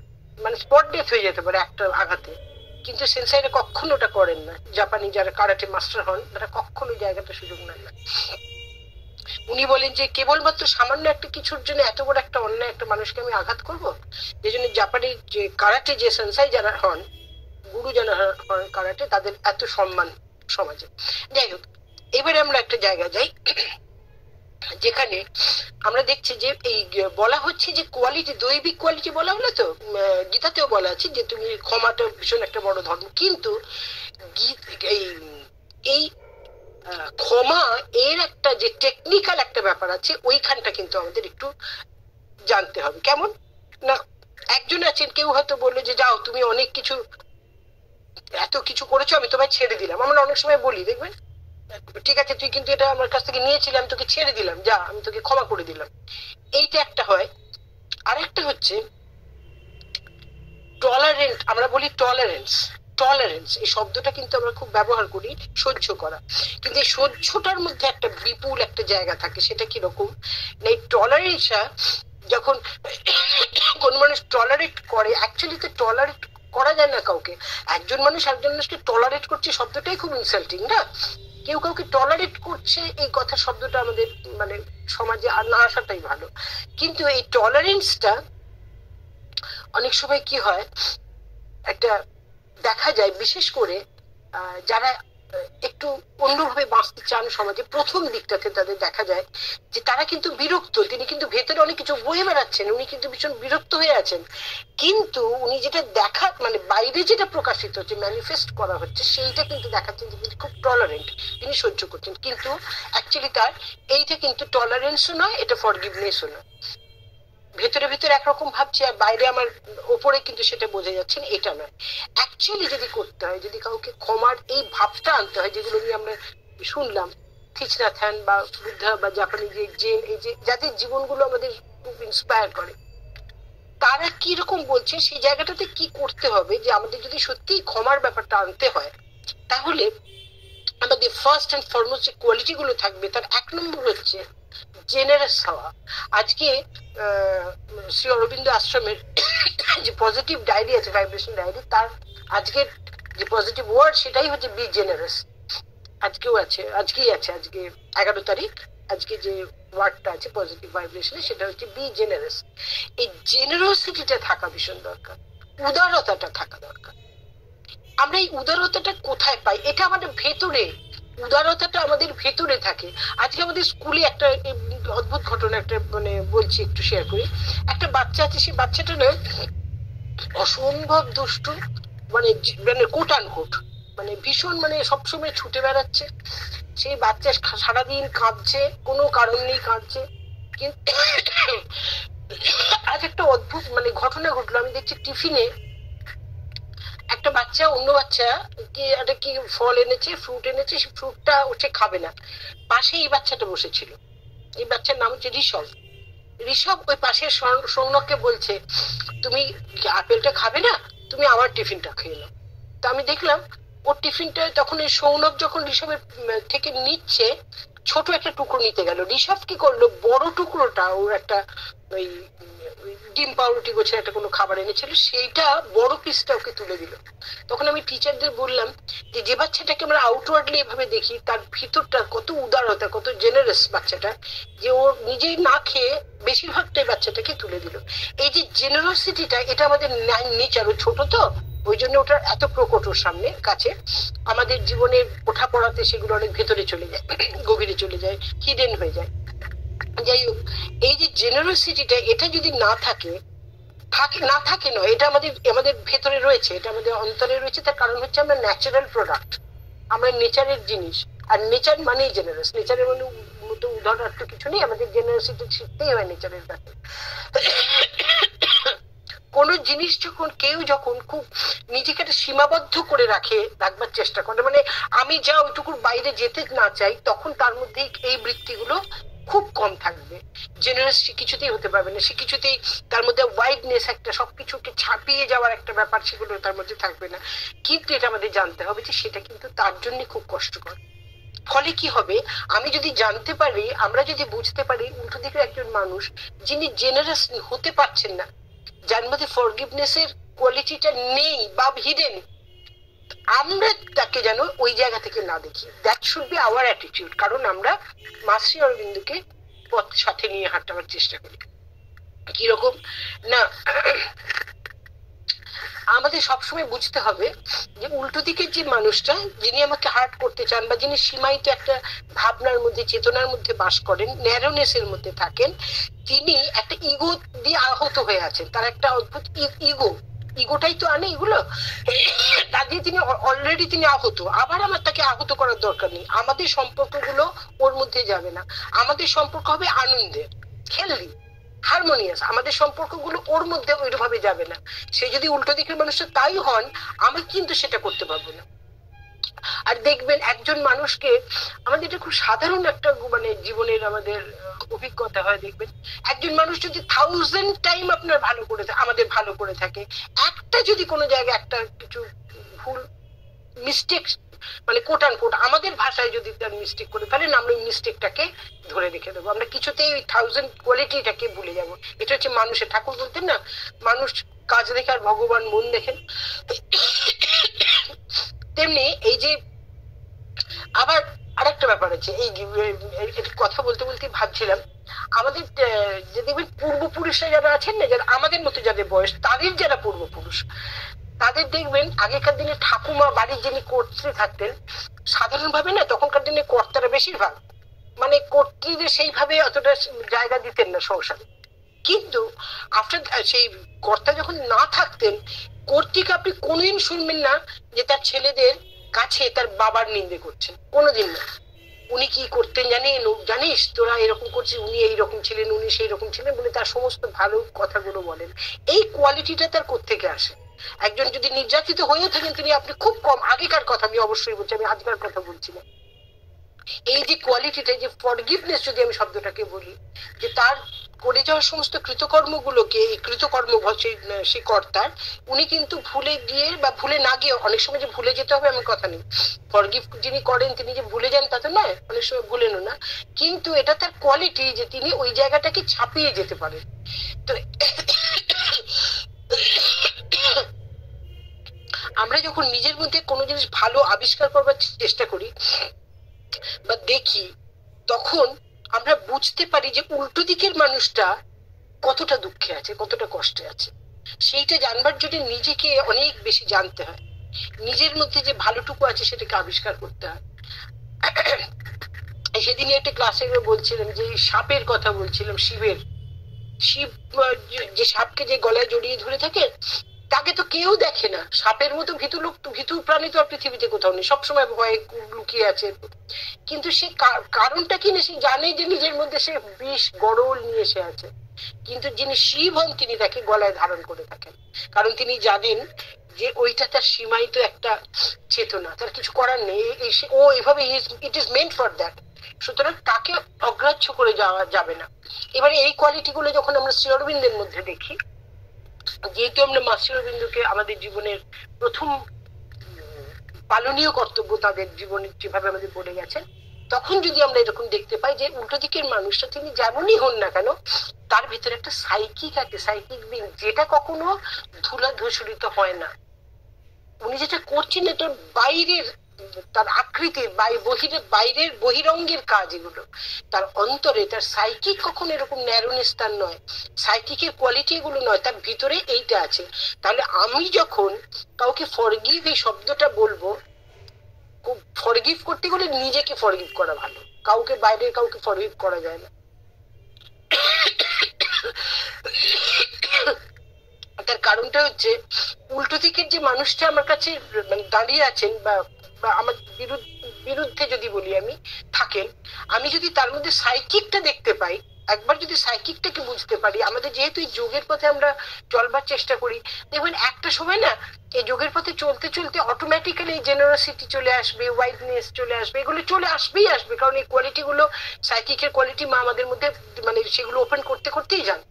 মানে স্পট ডেথ হয়ে যেতে পারে একটা আঘাতে, কিন্তু সেন্সাইরা কখনো ওটা করেন না। জাপানি যারা কারাটে মাস্টার হন তারা কখনো জায়গাটা সুযোগ নেন না। উনি বলেন যে কেবলমাত্র সামান্য একটা কিছুর জন্য এত বড় একটা অন্যায় একটা মানুষকে আমি আঘাত করবো। এই জন্য জাপানি যে কারাটে যে সেন্সাই যারা হন, গুরু যারা হন কারাটে, তাদের এত সম্মান সমাজে। যাই হোক, এবারে আমরা একটা জায়গায় যাই যেখানে আমরা দেখছি যে এই বলা হচ্ছে যে কোয়ালিটি, দৈবিক কোয়ালিটি বলা হলো, তো গীতাতেও বলা আছে যে তুমি ক্ষমাটা ভীষণ একটা বড় ধর্ম, কিন্তু এই ক্ষমা এর একটা যে টেকনিক্যাল একটা ব্যাপার আছে, ওইখানটা কিন্তু আমাদের একটু জানতে হবে। কেমন না, একজন আছেন, কেউ হয়তো বললো যে যাও তুমি অনেক কিছু, এত কিছু করেছো, আমি তোমায় ছেড়ে দিলাম। আমরা অনেক সময় বলি, দেখবেন, ঠিক আছে তুই কিন্তু এটা আমার কাছ থেকে নিয়েছিলি, আমি তোকে ছেড়ে দিলাম, যা আমি তোকে ক্ষমা করে দিলাম। এইটা একটা হয়। আর একটা হচ্ছে টলারেন্ট, আমরা বলি টলারেন্স। টলারেন্স এই শব্দটা কিন্তু আমরা খুব ব্যবহার করি, সহ্য করা, কিন্তু এই সহ্যটার মধ্যে একটা বিপুল একটা জায়গা থাকে। সেটা কিরকম না, এই টলারেন্সটা যখন কোন মানুষ টলারেট করে, অ্যাকচুয়ালি তো টলারেট করা যায় না কাউকে। একজন মানুষ একজন মানুষকে টলারেট করছে, শব্দটাই খুব ইনসাল্টিং না? কেউ কাউকে টলারেট করছে, এই কথা শব্দটা আমাদের মানে সমাজে না আসাটাই ভালো। কিন্তু এই টলারেন্সটা অনেক সময় কি হয়, একটা দেখা যায় বিশেষ করে যারা একটু অন্যভাবে বাঁচতে চান সমাজে, প্রথম দিকটাতে তাদের দেখা যায় যে তারা কিন্তু বিরক্ত, তিনি কিন্তু ভেতরে অনেক কিছু বয়ে বেড়াচ্ছেন, উনি কিন্তু ভীষণ বিরক্ত হয়ে আছেন, কিন্তু উনি যেটা দেখা মানে বাইরে যেটা প্রকাশিত হচ্ছে, ম্যানিফেস্ট করা হচ্ছে, সেইটা কিন্তু দেখাচ্ছেন যে তিনি খুব টলারেন্ট, তিনি সহ্য করছেন, কিন্তু অ্যাকচুয়ালি তার এইটা কিন্তু টলারেন্সও নয়, এটা ফরগিভনেসও নয়। ভেতরে ভেতরে একরকম ভাবছে আর বাইরে আমার ওপরে কিন্তু সেটা বোঝা যাচ্ছে না, এটা নয়। অ্যাকচুয়ালি যদি করতে হয়, যদি কাউকে ক্ষমার এই ভাবটা আনতে হয়, যেগুলো নিয়ে আমরা শুনলাম, থিচ নাথ হ্যান বা বুদ্ধা বা জাপানি যে জেন, এই যে যাদের জীবনগুলো আমাদের খুব ইন্সপায়ার করে, তারা কিরকম বলছে, সেই জায়গাটাতে কি করতে হবে, যে আমাদের যদি সত্যি ক্ষমার ব্যাপারটা আনতে হয়, তাহলে আমাদের ফার্স্ট অ্যান্ড ফরমোস্ট যে কোয়ালিটি গুলো থাকবে, তার এক নম্বর হচ্ছে জেনারেস হওয়া। আজকে শ্রী অরবিন্দ আশ্রমের যে পজিটিভ ডায়েরি আছে, ভাইব্রেশন ডায়েরি, তার আজকের যে পজিটিভ ওয়ার্ড সেটাই হচ্ছে বি জেনারেস। আজকেও আছে, আজকেই আছে, আজকে 11 তারিখ, আজকে যে ওয়ার্ডটা আছে পজিটিভ ভাইব্রেশনে সেটা হচ্ছে বি জেনারেস। এই জেনারোসিটিটা থাকা ভীষণ দরকার, উদারতাটা থাকা দরকার। আমরা এই উদারতাটা কোথায় পাই? এটা আমাদের ভেতরে, উদারতাটা আমাদের ভেতরে থাকে। আজকে আমাদের স্কুলে একটা অদ্ভুত ঘটনা একটা মানে বলছি, একটু শেয়ার করি। একটা বাচ্চা আছে, সেই বাচ্চাটা না অসম্ভব দুষ্টু, মানে মানে কোট আন কোট, মানে ভীষণ মানে সবসময় ছুটে বেড়াচ্ছে। সেই বাচ্চা সারাদিন কাঁদছে, কোনো কারণ নেই কাঁদছে। কিন্তু আজ একটা অদ্ভুত মানে ঘটনা ঘটলো। আমি দেখছি টিফিনে একটা বাচ্চা অন্য বাচ্চা কি একটা কি ফল এনেছে, ফ্রুট এনেছে, সেই ফ্রুটটা ওঠে খাবে না, পাশে এই বাচ্চাটা বসেছিল। এই বাচ্চার নাম হচ্ছে ঋষভ। ঋষভ ওই পাশের সৌনককে বলছে তুমি আপেলটা খাবে না, তুমি আমার টিফিনটা খেয়ে নাও। তো আমি দেখলাম ওর টিফিনটা, তখন এই সৌনক যখন ঋষভের থেকে নিচ্ছে, ছোট একটা টুকরো নিতে গেল, ঋষভ কি করলো, বড় টুকরোটা ওর একটা ওই ডিম পাউরুটি গোছের একটা কোনো খাবার এনেছিল, সেইটা বড় পিসটা ওকে তুলে দিল। তখন আমি টিচারদের বললাম যে যে বাচ্চাটাকে আমরা আউটওয়ার্ডলি এভাবে দেখি, তার ভিতরটা কত উদারতা, কত জেনারেস বাচ্চাটা, যে ও নিজেই না খেয়ে বেশিরভাগটাই বাচ্চাটাকে তুলে দিল। এই যে জেনারসিটিটা, এটা আমাদের নেচার, ও ছোট তো ওই জন্য ওটা এত প্রকট ওর সামনে কাছে। আমাদের জীবনের ওঠা পড়াতে সেগুলো অনেক ভেতরে চলে যায়, গভীরে চলে যায়, হিডেন হয়ে যায়। যাই হোক, এই যে জেনারসিটিটা, এটা যদি না থাকে, না থাকে নয়, এটা আমাদের আমাদের ভেতরে রয়েছে, এটা আমাদের অন্তরে রয়েছে। তার কারণ হচ্ছে আমরা ন্যাচারাল প্রোডাক্ট, আমরা নেচারের জিনিস। আর নেচার মানেই জেনারেস, নেচারের মতো উদাহরণ কিছু নেই, আমাদের জেনারেসিটি শিখতেই হয় নেচারের কাছে। কোন জিনিস যখন কেউ যখন খুব নিজেকে একটা সীমাবদ্ধ করে রাখবার চেষ্টা করে, মানে আমি যা ওইটুকুর বাইরে যেতে না চাই, তখন তার মধ্যে এই বৃত্তিগুলো খুব কম থাকবে। জেনারেস সে কিছুতেই হতে পারবে না, সে কিছুতেই তার মধ্যে ওয়াইডনেস, একটা সবকিছুকে ছাপিয়ে যাওয়ার একটা ব্যাপার, সেগুলো তার মধ্যে থাকবে না। কিন্তু এটা আমাদের জানতে হবে যে সেটা কিন্তু তার জন্য খুব কষ্টকর। ফলে কি হবে, আমি যদি জানতে পারি, আমরা যদি বুঝতে পারি উল্টো দিকে একজন মানুষ যিনি জেনারেস হতে পারছেন না, যার মধ্যে ফরগিভনেস এর কোয়ালিটিটা নেই বা হিডেন, আমরা তাকে যেন ওই জায়গা থেকে না দেখি। That should be hour attitude. কারণ আমরা মা শ্রী অরবিন্দকে পথ সাথে নিয়ে হাঁটাবার চেষ্টা করি। কিরকম না, আমাদের সবসময় বুঝতে হবে যে উল্টো দিকের যে মানুষটা, যিনি আমাকে হার্ট করতে চান, বা যিনি সীমায়িত একটা ভাবনার মধ্যে, চেতনার মধ্যে বাস করেন, ন্যারোনেস এর মধ্যে থাকেন, তিনি একটা ইগো দিয়ে আহত হয়ে আছেন। তার একটা অদ্ভুত ইগোটাই তো আনে এগুলো, তা দিয়ে তিনি অলরেডি তিনি আহত। আবার আমার তাকে আহত করার দরকার নেই, আমাদের সম্পর্কগুলো ওর মধ্যে যাবে না। আমাদের সম্পর্ক হবে আনন্দের, হেলদি, হারমোনিয়াস। আমাদের সম্পর্কগুলো ওর মধ্যে ওইভাবে যাবে না। সে যদি উল্টো দিকের মানুষটা তাই হন, আমি কিন্তু সেটা করতে পারবো না। আর দেখবেন একজন মানুষকে, আমাদের এটা খুব সাধারণ একটা মানে জীবনের আমাদের অভিজ্ঞতা হয়, দেখবেন একজন মানুষ যদি 1000 টাইম আপনার ভালো করে আমাদের ভালো করে থাকে, একটা যদি কোনো জায়গায় একটা কিছু ভুল মিস্টেক, মানে কোট আন কোট আমাদের ভাষায় যদি তার মিস্টেক করে ফেলেন, আমরা ওই মিস্টেকটাকে ধরে রেখে দেবো, আমরা কিছুতেই ওই 1000 কোয়ালিটিটাকে ভুলে যাব। এটা হচ্ছে মানুষের, ঠাকুর বলতেন না, মানুষ কাজ দেখে আর ভগবান মন দেখেন। তেমনি এই যে আবার আরেকটা ব্যাপার আছে, এই কথা বলতে বলতে ভাবছিলাম, আমাদের যে দেখবেন পূর্বপুরুষরা যারা আছেন না, যারা আমাদের মতো যাদের বয়স, তাদের যারা পূর্বপুরুষ, তাদের দেখবেন আগেকার দিনে ঠাকুমা বাড়ির যিনি কর্ত্রী থাকতেন, সাধারণভাবে না তখনকার দিনে কর্তারা বেশিরভাগ, মানে কর্ত্রীদের সেইভাবে অতটা জায়গা দিতেন না সংসারে। কিন্তু আফটার সেই কর্তা যখন না থাকতেন, কর্ত্রীকে আপনি কোনদিন শুনবেন না যে তার ছেলেদের কাছে তার বাবার নিন্দে করছেন, কোনোদিন না। উনি কি করতেন জানিস, তোরা এরকম করছিস, উনি এইরকম ছিলেন, উনি সেই রকম ছিলেন বলে তার সমস্ত ভালো কথাগুলো বলেন। এই কোয়ালিটিটা তার কোত্থেকে আসে? একজন যদি নির্যাতিত হয়ে থাকেন, তিনি আপনি খুব কম, আগেকার কথা আমি অবশ্যই বলছি, আমি আজকার কথা বলছি না, এই যে কোয়ালিটিটা, যে ফরগিভনেস যদি আমি শব্দটাকে বলি, যে তার করে যাওয়ার সমস্ত কৃতকর্মগুলোকে, এই কৃতকর্ম সেই কর্তার, উনি কিন্তু ভুলে গিয়ে বা ভুলে না গিয়ে, অনেক সময় যে ভুলে যেতে হবে এমন কথা নেই, ফরগিভ যিনি করেন তিনি যে ভুলে যান তা তো নয়, অনেক সময় ভুলেনও না, কিন্তু এটা তার কোয়ালিটি যে তিনি ওই জায়গাটাকে ছাপিয়ে যেতে পারেন। তো আমরা যখন নিজের মধ্যে কোনো জিনিস ভালো আবিষ্কার করবার চেষ্টা করি বা দেখি, তখন আমরা বুঝতে পারি যে উল্টো দিকের মানুষটা কতটা দুঃখে আছে, কতটা কষ্টে আছে। সেইটা জানবার জন্য নিজেকে অনেক বেশি জানতে হয়, নিজের মধ্যে যে ভালোটুকু আছে সেটাকে আবিষ্কার করতে হয়। সেদিনই একটা ক্লাসে বলছিলাম যে সাপের কথা বলছিলাম, শিব যে সাপকে যে গলায় জড়িয়ে ধরে থাকে, তাকে তো কেউ দেখে না। সাপের মতো ভীতু প্রাণী তো পৃথিবীতে কোথাও নেই, সবসময় ভয়ে লুকিয়ে আছে। কিন্তু সে কারণটা কি না, সে জানে যে নিজের মধ্যে সে বিষ গরল নিয়ে এসে আছে, কিন্তু যিনি শিব হন তিনি তাকে গলায় ধারণ করে থাকেন, কারণ তিনি জানেন যে ওইটা তার সীমায়িত একটা চেতনা, তার কিছু করার নেই, ও এভাবে it is meant for that, সুতরাং তাকে অগ্রাহ্য করে যাওয়া যাবে না। এবারে এই কোয়ালিটি গুলো যখন আমরা শ্রী অরবিন্দের মধ্যে দেখি, যেহেতু আমরা মা শ্রী অরবিন্দকে আমাদের জীবনের প্রথম পালনীয় কর্তব্য তাদের জীবনে যেভাবে আমাদের বলে গেছেন, তখন যদি আমরা এরকম দেখতে পাই যে উল্টো দিকের মানুষটা তিনি যেমনই হন না কেন, তার ভিতরে একটা সাইকিক আছে, সাইকিক বিং, যেটা কখনো ধুলা ধূসরিত হয় না। উনি যেটা করছেন এটা বাইরের, তার আকৃতির বাইরের বহিরঙ্গের কাজ এগুলো, তার অন্তরে তার সাইকিক কখনো এরকম ন্যারোনেস তার নয়, সাইকিকের কোয়ালিটি এগুলো নয়, তার ভিতরে এইটা আছে। তাহলে আমি যখন কাউকে ফরগিভ এই শব্দটা বলবো, ফরগিভ করতে গেলে নিজেকে ফরগিভ করা ভালো, কাউকে বাইরের কাউকে ফরগিভ করা যায় না। তার কারণটা হচ্ছে উল্টো দিকের যে মানুষটা আমার কাছে মানে দাঁড়িয়ে আছেন বা আমার বিরুদ্ধে যদি বলি আমি থাকেন, আমি যদি তার মধ্যে সাইকিকটা দেখতে পাই, একবার যদি সাইকিকটাকে বুঝতে পারি, আমাদের যেহেতু এই যোগের পথে আমরা চলবার চেষ্টা করি, দেখবেন একটা সময় না এই যোগের পথে চলতে চলতে অটোমেটিক্যালি জেনারসিটি চলে আসবে, ওয়াইডনেস চলে আসবে, এগুলো চলে আসবেই আসবে, কারণ এই কোয়ালিটি গুলো সাইকিকের কোয়ালিটি মা আমাদের মধ্যে মানে সেগুলো ওপেন করতে করতেই যান,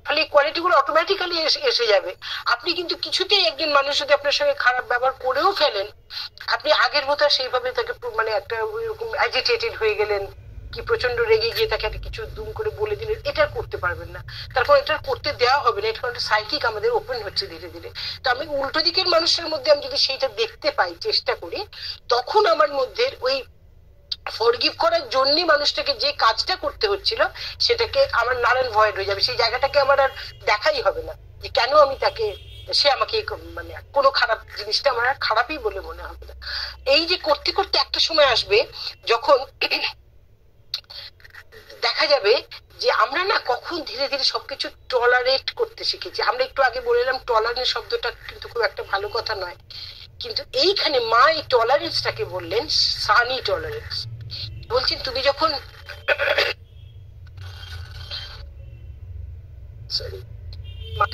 তাহলে এই কোয়ালিটি গুলো অটোমেটিক্যালি এসে যাবে। আপনি কিন্তু কিছুতেই একজন মানুষ যদি আপনার সঙ্গে খারাপ ব্যবহার করেও ফেলেন, আপনি আগের মতো সেইভাবে তাকে মানে একটা ওইরকম অ্যাজিটেটেড হয়ে গেলেন, কি প্রচন্ড রেগে গিয়ে তাকে একটা কিছু দুম করে বলে দিলেন, এটা করতে পারবেন না, তারপর এটা করতে দেওয়া হবে না, এটা কারণ সাইকিক আমাদের ওপেন হচ্ছে ধীরে ধীরে। তো আমি উল্টো দিকের মানুষের মধ্যে আমি যদি সেইটা দেখতে পাই, চেষ্টা করি, তখন আমার মধ্যে ওই ফরগিভ করার জন্য মানুষটাকে যে কাজটা করতে হচ্ছিল সেটাকে আমার নারায়ণ ভয়েড হয়ে যাবে, সেই জায়গাটাকে আমার আর দেখাই হবে না যে কেন আমি তাকে, সে আমাকে মানে কোনো খারাপ জিনিসটা আমার আর খারাপই বলে মনে হবে না। এই যে করতে করতে একটা সময় আসবে যখন দেখা যাবে যে আমরা না কখন ধীরে ধীরে সবকিছু টলারেট করতে শিখেছি। আমরা একটু আগে বললাম টলারেন্স শব্দটা কিন্তু খুব একটা ভালো কথা নয়, কিন্তু এইখানে মা এই টলারেন্সটাকে বললেন সানি টলারেন্স। বলছেন তুমি যখন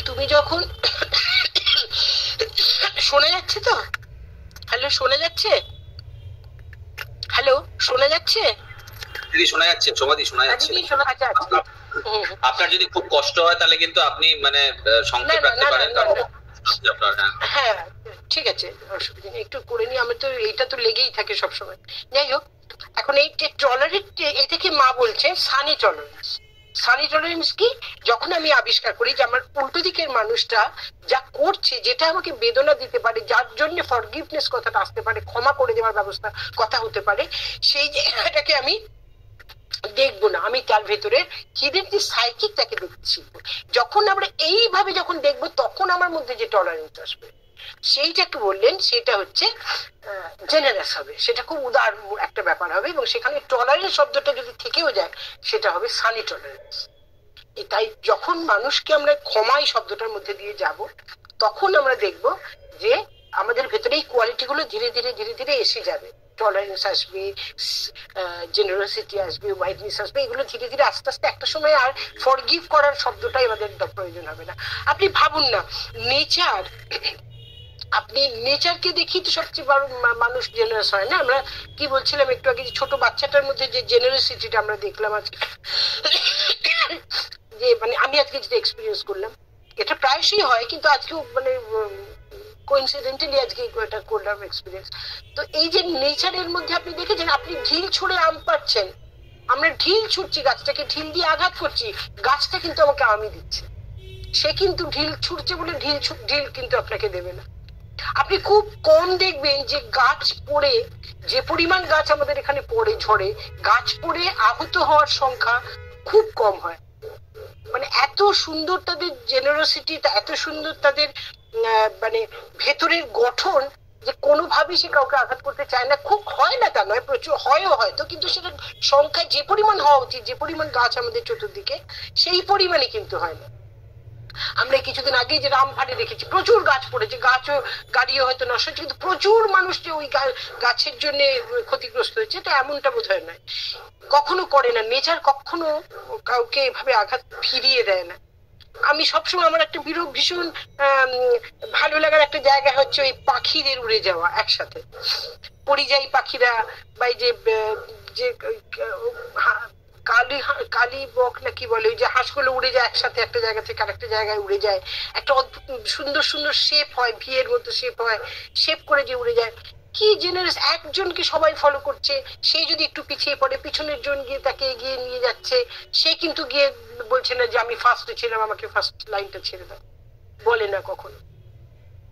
তুমি যখন শোনা যাচ্ছে তো? হ্যালো, শোনা যাচ্ছে? হ্যালো, শোনা যাচ্ছে? দিদি শোনা যাচ্ছে, সমাধি শোনা যাচ্ছে। আপনার যদি খুব কষ্ট হয় তাহলে কিন্তু আপনি মানে সংক্ষেপ রাখতে পারেন, হ্যাঁ ঠিক আছে, অসুবিধা নেই, একটু করে নিই, আমি তো এইটা তো লেগেই থাকে সবসময়। যাই হোক, এখন এই টলারেট এটাকে মা বলছে সানি টলারেন্স। সানি টলারেন্স কি? যখন আমি আবিষ্কার করি যে আমার উল্টো দিকের মানুষটা যা করছে, যেটা আমাকে বেদনা দিতে পারে, যার জন্য ফরগিভনেস কথাটা আসতে পারে, ক্ষমা করে দেওয়ার ব্যবস্থা কথা হতে পারে, সেই জায়গাটাকে আমি দেখবো না, আমি তার ভেতরে হিডেন যে সাইকিক তাকে দেখতে শিখবো। যখন আমরা এইভাবে যখন দেখবো তখন আমার মধ্যে যে টলারেন্স আসবে, সেইটাকে বললেন সেটা হচ্ছে জেনারেস হবে, সেটা খুব উদার একটা ব্যাপার হবে, এবং সেখানে টলারেন্স শব্দটা যদি থেকেও যায় সেটা হবে সানি টলারেন্স। তাই যখন মানুষকে আমরা ক্ষমা এই শব্দটার মধ্যে দিয়ে যাব, তখন আমরা দেখব যে আমাদের ভেতরে এই কোয়ালিটি গুলো ধীরে ধীরে ধীরে ধীরে এসে যাবে, টলারেন্স আসবে, জেনারসিটি আসবে, ওয়াইডনেস আসবে, এগুলো ধীরে ধীরে আস্তে আস্তে একটা সময় আর ফরগিভ করার শব্দটাই আমাদের প্রয়োজন হবে না। আপনি ভাবুন না, নেচার, আপনি নেচারকে দেখি তো সবচেয়ে বড় মানুষ জেনারেস হয় না। আমরা কি বলছিলাম একটু আগে, ছোট বাচ্চাটার মধ্যে যে জেনারেসিটিটা আমরা দেখলাম আজকে, যে মানে আমি আজকে যেটা এক্সপিরিয়েন্স করলাম, এটা প্রায়শই হয় কিন্তু আজকেও মানে কোইন্সিডেন্টালি আজকে এটা করলাম এক্সপিরিয়েন্স। তো এই যে নেচারের মধ্যে আপনি দেখেছেন, আপনি ঢিল ছুঁড়ে আম পাচ্ছেন, আমরা ঢিল ছুটছি, গাছটাকে ঢিল দিয়ে আঘাত করছি, গাছটা কিন্তু আমাকে আমই দিচ্ছে, সে কিন্তু ঢিল ছুটছে বলে ঢিল কিন্তু আপনাকে দেবে না। আপনি খুব কম দেখবেন যে গাছ পড়ে, যে পরিমাণ গাছ আমাদের এখানে পড়ে ঝড়ে, গাছ পড়ে আহত হওয়ার সংখ্যা খুব কম হয়। মানে এত সুন্দর তাদের জেনারসিটি, এত সুন্দর তাদের মানে ভেতরের গঠন, যে কোনোভাবেই সে কাউকে আঘাত করতে চায় না। খুব হয় না তা নয়, প্রচুর হয়ও হয়তো, কিন্তু সেটার সংখ্যা যে পরিমাণ হওয়া উচিত, যে পরিমাণ গাছ আমাদের চতুর্দিকে, সেই পরিমাণে কিন্তু হয় না। আমরা কিছুদিন আগে যে রামপাটে দেখেছি প্রচুর গাছ পড়েছে, গাছও গাড়িও হয়তো নষ্ট হচ্ছে, কিন্তু প্রচুর মানুষ যে ওই গাছের জন্য ক্ষতিগ্রস্ত হয়েছে, তো এমনটা বোধ হয় নয়, কখনো করে না। নেচার কখনো কাউকে এভাবে আঘাত ফিরিয়ে দেয় না। আমি সবসময় আমার একটা ভীষণ ভালো লাগার একটা জায়গা হচ্ছে ওই পাখিদের উড়ে যাওয়া একসাথে, পরিযায়ী পাখিরা বা এই যে কালি বক না কি বলে, ওই যে হাঁসগুলো উড়ে যায় একসাথে, একটা জায়গা থেকে আরেকটা জায়গায় উড়ে যায়, একটা অদ্ভুত সুন্দর সুন্দর শেপ হয়, ভিয়ের মতো শেপ হয়, শেপ করে যে উড়ে যায়, কি জেনারেস, একজনকে সবাই ফলো করছে, সে যদি একটু পিছিয়ে পড়ে পিছনের জন গিয়ে তাকে এগিয়ে নিয়ে যাচ্ছে, সে কিন্তু গিয়ে বলছে না যে আমি ফার্স্টে ছিলাম আমাকে ফার্স্ট লাইনটা ছেড়ে দাও, বলে না কখনো।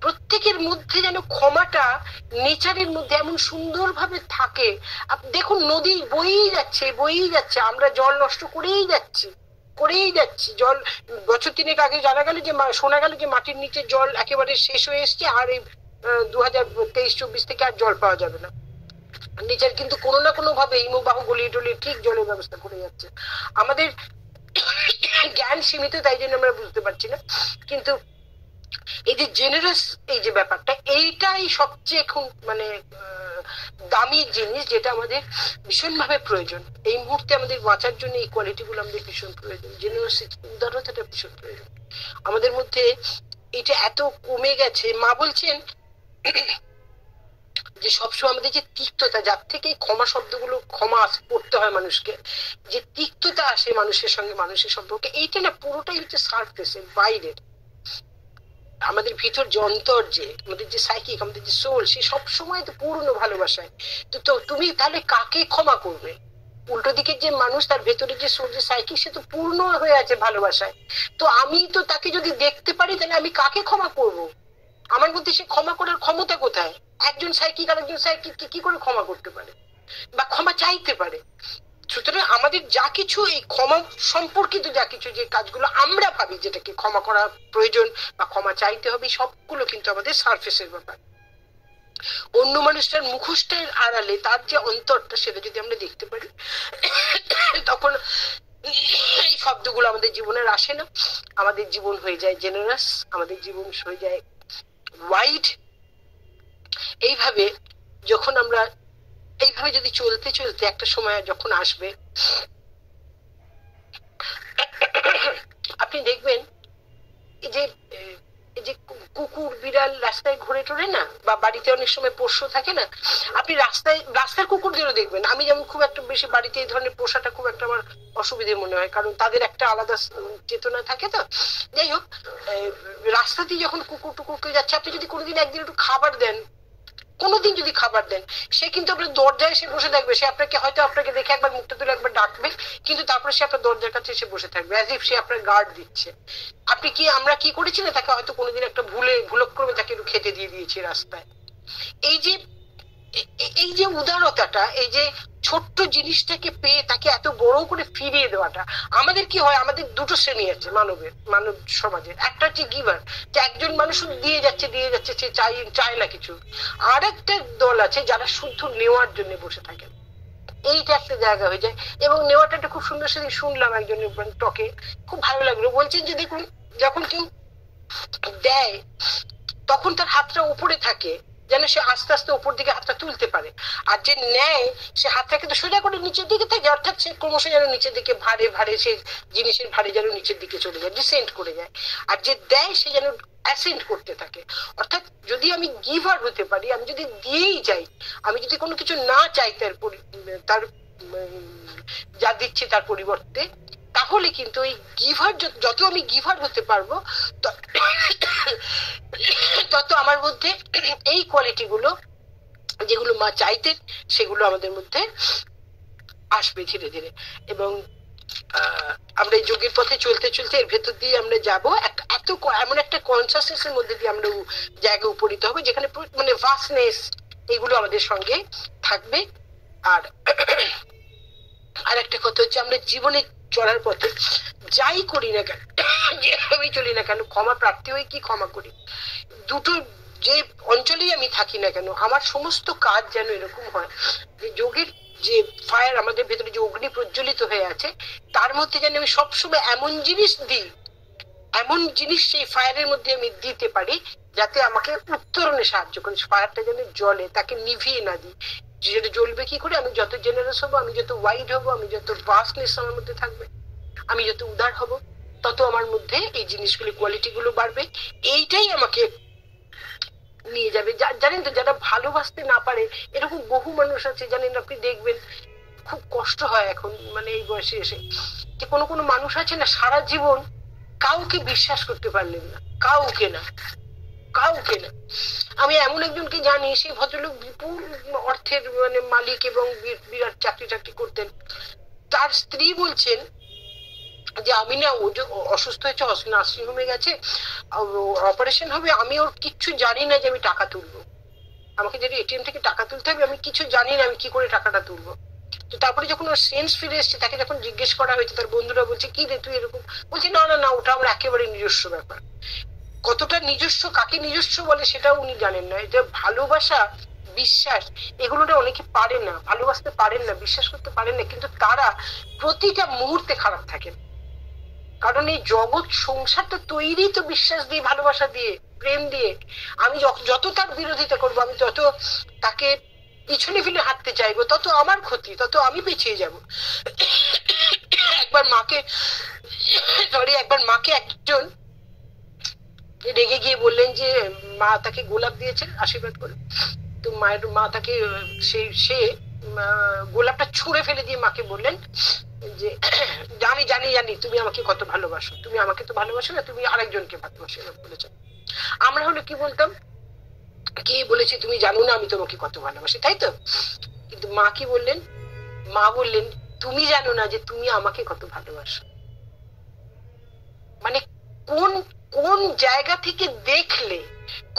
প্রত্যেকের মধ্যে যেন ক্ষমাটা নেচারের মধ্যে এমন সুন্দরভাবে থাকে। দেখুন নদী বয়েই যাচ্ছে, আমরা জল নষ্ট করেই যাচ্ছি। জল বছর 3 আগে শোনা গেল যে মাটির নিচে জল একেবারে শেষ হয়ে এসছে, আর এই 2023-24 থেকে আর জল পাওয়া যাবে না। নেচার কিন্তু কোনো না কোনো ভাবে হিমবাহ গলিয়ে টলিয়ে ঠিক জলের ব্যবস্থা করে যাচ্ছে। আমাদের জ্ঞান সীমিত, তাই জন্য আমরা বুঝতে পারছি না। কিন্তু এই যে জেনারেস এই যে ব্যাপারটা, এইটাই সবচেয়ে এখন মানে দামি জিনিস, যেটা আমাদের ভীষণভাবে প্রয়োজন এই মুহূর্তে। আমাদের বাঁচার জন্য এই কোয়ালিটি গুলো আমাদের ভীষণ প্রয়োজন। জেনারেসিটি, উদারতাটা ভীষণ প্রয়োজন আমাদের মধ্যে। এটা এত কমে গেছে। মা বলছেন যে সবসময় আমাদের যে তিক্ততা, যার থেকে ক্ষমা শব্দগুলো, ক্ষমা করতে হয় মানুষকে, যে তিক্ততা আসে মানুষের সঙ্গে মানুষের সম্পর্কে, এইটা না পুরোটাই হচ্ছে সারফেসের, বাইরের। আমাদের ভিতর যে অন্তর, যে আমাদের যে সাইকিক, আমাদের যে সোল, সে সবসময় তো পূর্ণ ভালোবাসায়। তো তুমি তাহলে কাকে ক্ষমা করবে? উল্টো দিকের যে মানুষ, তার ভেতরে যে সোল, যে সাইকিক, সে তো পূর্ণ হয়ে আছে ভালোবাসায়। তো আমি তো তাকে যদি দেখতে পারি, তাহলে আমি কাকে ক্ষমা করব? আমার মধ্যে সে ক্ষমা করার ক্ষমতা কোথায়? একজন সাইকিক আর একজন সাইকিককে কি করে ক্ষমা করতে পারে বা ক্ষমা চাইতে পারে? সুতরাং আমাদের যা কিছু এই ক্ষমা সম্পর্কিত যা কিছু যে কাজগুলো আমরা ভাবি যেটাকে ক্ষমা করা প্রয়োজন বা ক্ষমা চাইতে হবে, সবগুলো কিন্তু আমাদের সারফেসের ব্যাপার। অন্য মানুষটার মুখোশটার আড়ালে তার যে অন্তরটা, সেটা যদি আমরা দেখতে পারি, তখন এই শব্দগুলো আমাদের জীবনের আসে না। আমাদের জীবন হয়ে যায় জেনারাস, আমাদের জীবন হয়ে যায় ওয়াইড। এইভাবে যখন আমরা এইভাবে যদি চলতে চলতে একটা সময় যখন আসবে, আপনি দেখবেন এই যে কুকুর বিড়াল রাস্তায় ঘুরে টরে না, বা বাড়িতে অনেক সময় পোষ্য থাকে না, আপনি রাস্তার কুকুরদেরও দেখবেন। আমি যেমন খুব একটা বেশি বাড়িতে এই ধরনের পোষাটা খুব একটা আমার অসুবিধে মনে হয়, কারণ তাদের একটা আলাদা চেতনা থাকে। তো যাই হোক, রাস্তাতে যখন কুকুর টুকুরকে যাচ্ছে, আপনি যদি কোনোদিন একদিন একটু খাবার দেন, কোনোদিন যদি খাবার দেন, সে কিন্তু আপনার দরজায় এসে বসে থাকবে। সে আপনাকে দেখে একবার মুখটা তুলে একবার ডাকবে, কিন্তু তারপরে সে আপনার দরজার কাছে এসে বসে থাকবে, অ্যাজ ইফ সে আপনার গার্ড দিচ্ছে। আমরা কি করেছি না, তাকে হয়তো কোনোদিন একটা ভুলক্রমে তাকে একটু খেতে দিয়ে দিয়েছি রাস্তায়। এই যে উদারতাটা, এই যে ছোট্ট জিনিসটাকে পেয়ে তাকে এত বড় করে ফিরিয়ে দেওয়াটা। আমাদের কি হয়, আমাদের দুটো শ্রেণী আছে মানব সমাজের। একটা হচ্ছে গিভার, যে একজন মানুষ দিয়ে যাচ্ছে সে চায় না কিছু। আর একটা দল আছে যারা শুদ্ধ নেওয়ার জন্য বসে থাকে। এইটা একটা জায়গা হয়ে যায়। এবং নেওয়াটা একটা খুব সুন্দর, সেদিন শুনলাম একজনের টকে, খুব ভালো লাগলো। বলছেন যে দেখুন, যখন কেউ দেয় তখন তার হাতটা উপরে থাকে, যেন সে আস্তে আস্তে উপর দিকে হাতটা তুলতে পারে। আর যে নেয়, সে হাতটা কিন্তু সোজা করে নিচের দিকে থাকে, অর্থাৎ সে ক্রমশ যেন নিচের দিকে ভারে সে জিনিসের ভারে যেন নিচের দিকে চলে যায়, ডিসেন্ট করে যায়। আর যে দেয়, সে যেন অ্যাসেন্ট করতে থাকে। অর্থাৎ যদি আমি গিভার হতে পারি, আমি যদি দিয়েই যাই, আমি যদি কোনো কিছু না চাই তার যা দিচ্ছি তার পরিবর্তে, তাহলে কিন্তু ওই গিভার, যত আমি গিভার হতে পারবো, তত আমার মধ্যে এই কোয়ালিটি গুলো, যেগুলো মা চাইতেন, সেগুলো আমাদের মধ্যে আসবে ধীরে ধীরে। এবং আমরা এই যোগের পথে চলতে চলতে এর ভেতর দিয়ে আমরা যাবো এমন একটা কনসাসনেস এর মধ্যে দিয়ে আমরা জায়গায় উপনীত হবো, যেখানে মানে ভাস্টনেস এগুলো আমাদের সঙ্গে থাকবে। আর একটা কথা হচ্ছে, আমরা জীবনে চলার পথে যাই করি না কেন, যেভাবেই চলি না কেন, ক্ষমা প্রার্থী হয়ে কি ক্ষমা করি, দুটো যে অঞ্চলেই আমি থাকি না কেন, আমার সমস্ত কাজ যেন এরকম হয় যে যোগের যে ফায়ার আমাদের ভেতরে যে অগ্নি প্রজ্বলিত হয়ে আছে, তার মধ্যে যেন আমি সবসময় এমন জিনিস দিই, এমন জিনিস সেই ফায়ারের মধ্যে আমি দিতে পারি যাতে আমাকে উত্তরণে সাহায্য করে। ফায়ারটা যেন জ্বলে, তাকে নিভিয়ে না দিই। যেটা জ্বলবে কি করে? আমি যত জেনারেস হবো, আমি যত ওয়াইড হবো, আমি যত ভাস্টনেস আমার মধ্যে থাকবে, আমি যত উদার হব, তত আমার মধ্যে এই জিনিসগুলি, কোয়ালিটি গুলো বাড়বে। এইটাই আমাকে নিয়ে যাবে। জানেন তো, যারা ভালোবাসতে না পারে, এরকম বহু মানুষ আছে, জানেন আপনি, দেখবেন খুব কষ্ট হয় এখন, মানে এই বয়সে এসে, যে কোনো মানুষ আছে না, সারা জীবন কাউকে বিশ্বাস করতে পারলেন না, কাউকে না, কাউকে না। আমি এমন একজনকে জানি, সেই ভদ্রলোক বিপুল অর্থের মানে মালিক এবং বিরাট চাকরি টাকরি করতেন। তার স্ত্রী বলছেন যে আমি না, ও যে অসুস্থ হয়েছে, নার্সিং হোমে গেছে, অপারেশন হবে, আমি ওর কিচ্ছু জানি না যে আমি টাকা তুলবো, আমাকে যদি এটিএম থেকে টাকা তুলতে হবে, আমি কিছু জানি না আমি কি করে টাকাটা তুলবো। তো তারপরে যখন ওর সেন্স ফিরে এসছে, তাকে যখন জিজ্ঞেস করা হয়েছে, তার বন্ধুরা বলছে কি রে তুই এরকম, বলছে না না না, ওটা আমার একেবারে নিজস্ব ব্যাপার। কতটা নিজস্ব, কাকে নিজস্ব বলে সেটাও উনি জানেন না। এটা ভালোবাসা, বিশ্বাস, এগুলো না অনেকে পারেন না, ভালোবাসতে পারেন না, বিশ্বাস করতে পারেন না, কিন্তু তারা প্রতিটা মুহূর্তে খারাপ থাকেন। কারণ এই জগৎ সংসারটা তৈরি তো বিশ্বাস দিয়ে, ভালোবাসা দিয়ে, প্রেম দিয়ে। আমি যত তার বিরোধিতা করবো, আমি তত তাকে পিছনে ফেলে হাঁটতে চাইবো, তত আমার ক্ষতি, তত আমি পিছিয়ে যাব। একবার মাকে একজন রেগে গিয়ে বললেন যে মা তাকে গোলাপ দিয়েছেন আশীর্বাদ করে, তো মা তাকে সে গোলাপটা ছুঁড়ে ফেলে দিয়ে মাকে বললেন যে আমি জানি তুমি আমাকে কত ভালোবাসো, তুমি আমাকে তো ভালোবাসো না, তুমি আরেকজনকে ভালোবাসো বলেছো। আমরা হলো কি বলতাম, কে বলেছে তুমি জানো না আমি তোমাকে কত ভালোবাসি, তাই তো? কিন্তু মা কি বললেন? মা বললেন তুমি জানো না যে তুমি আমাকে কত ভালোবাসো। মানে কোন কোন জায়গা থেকে দেখলে,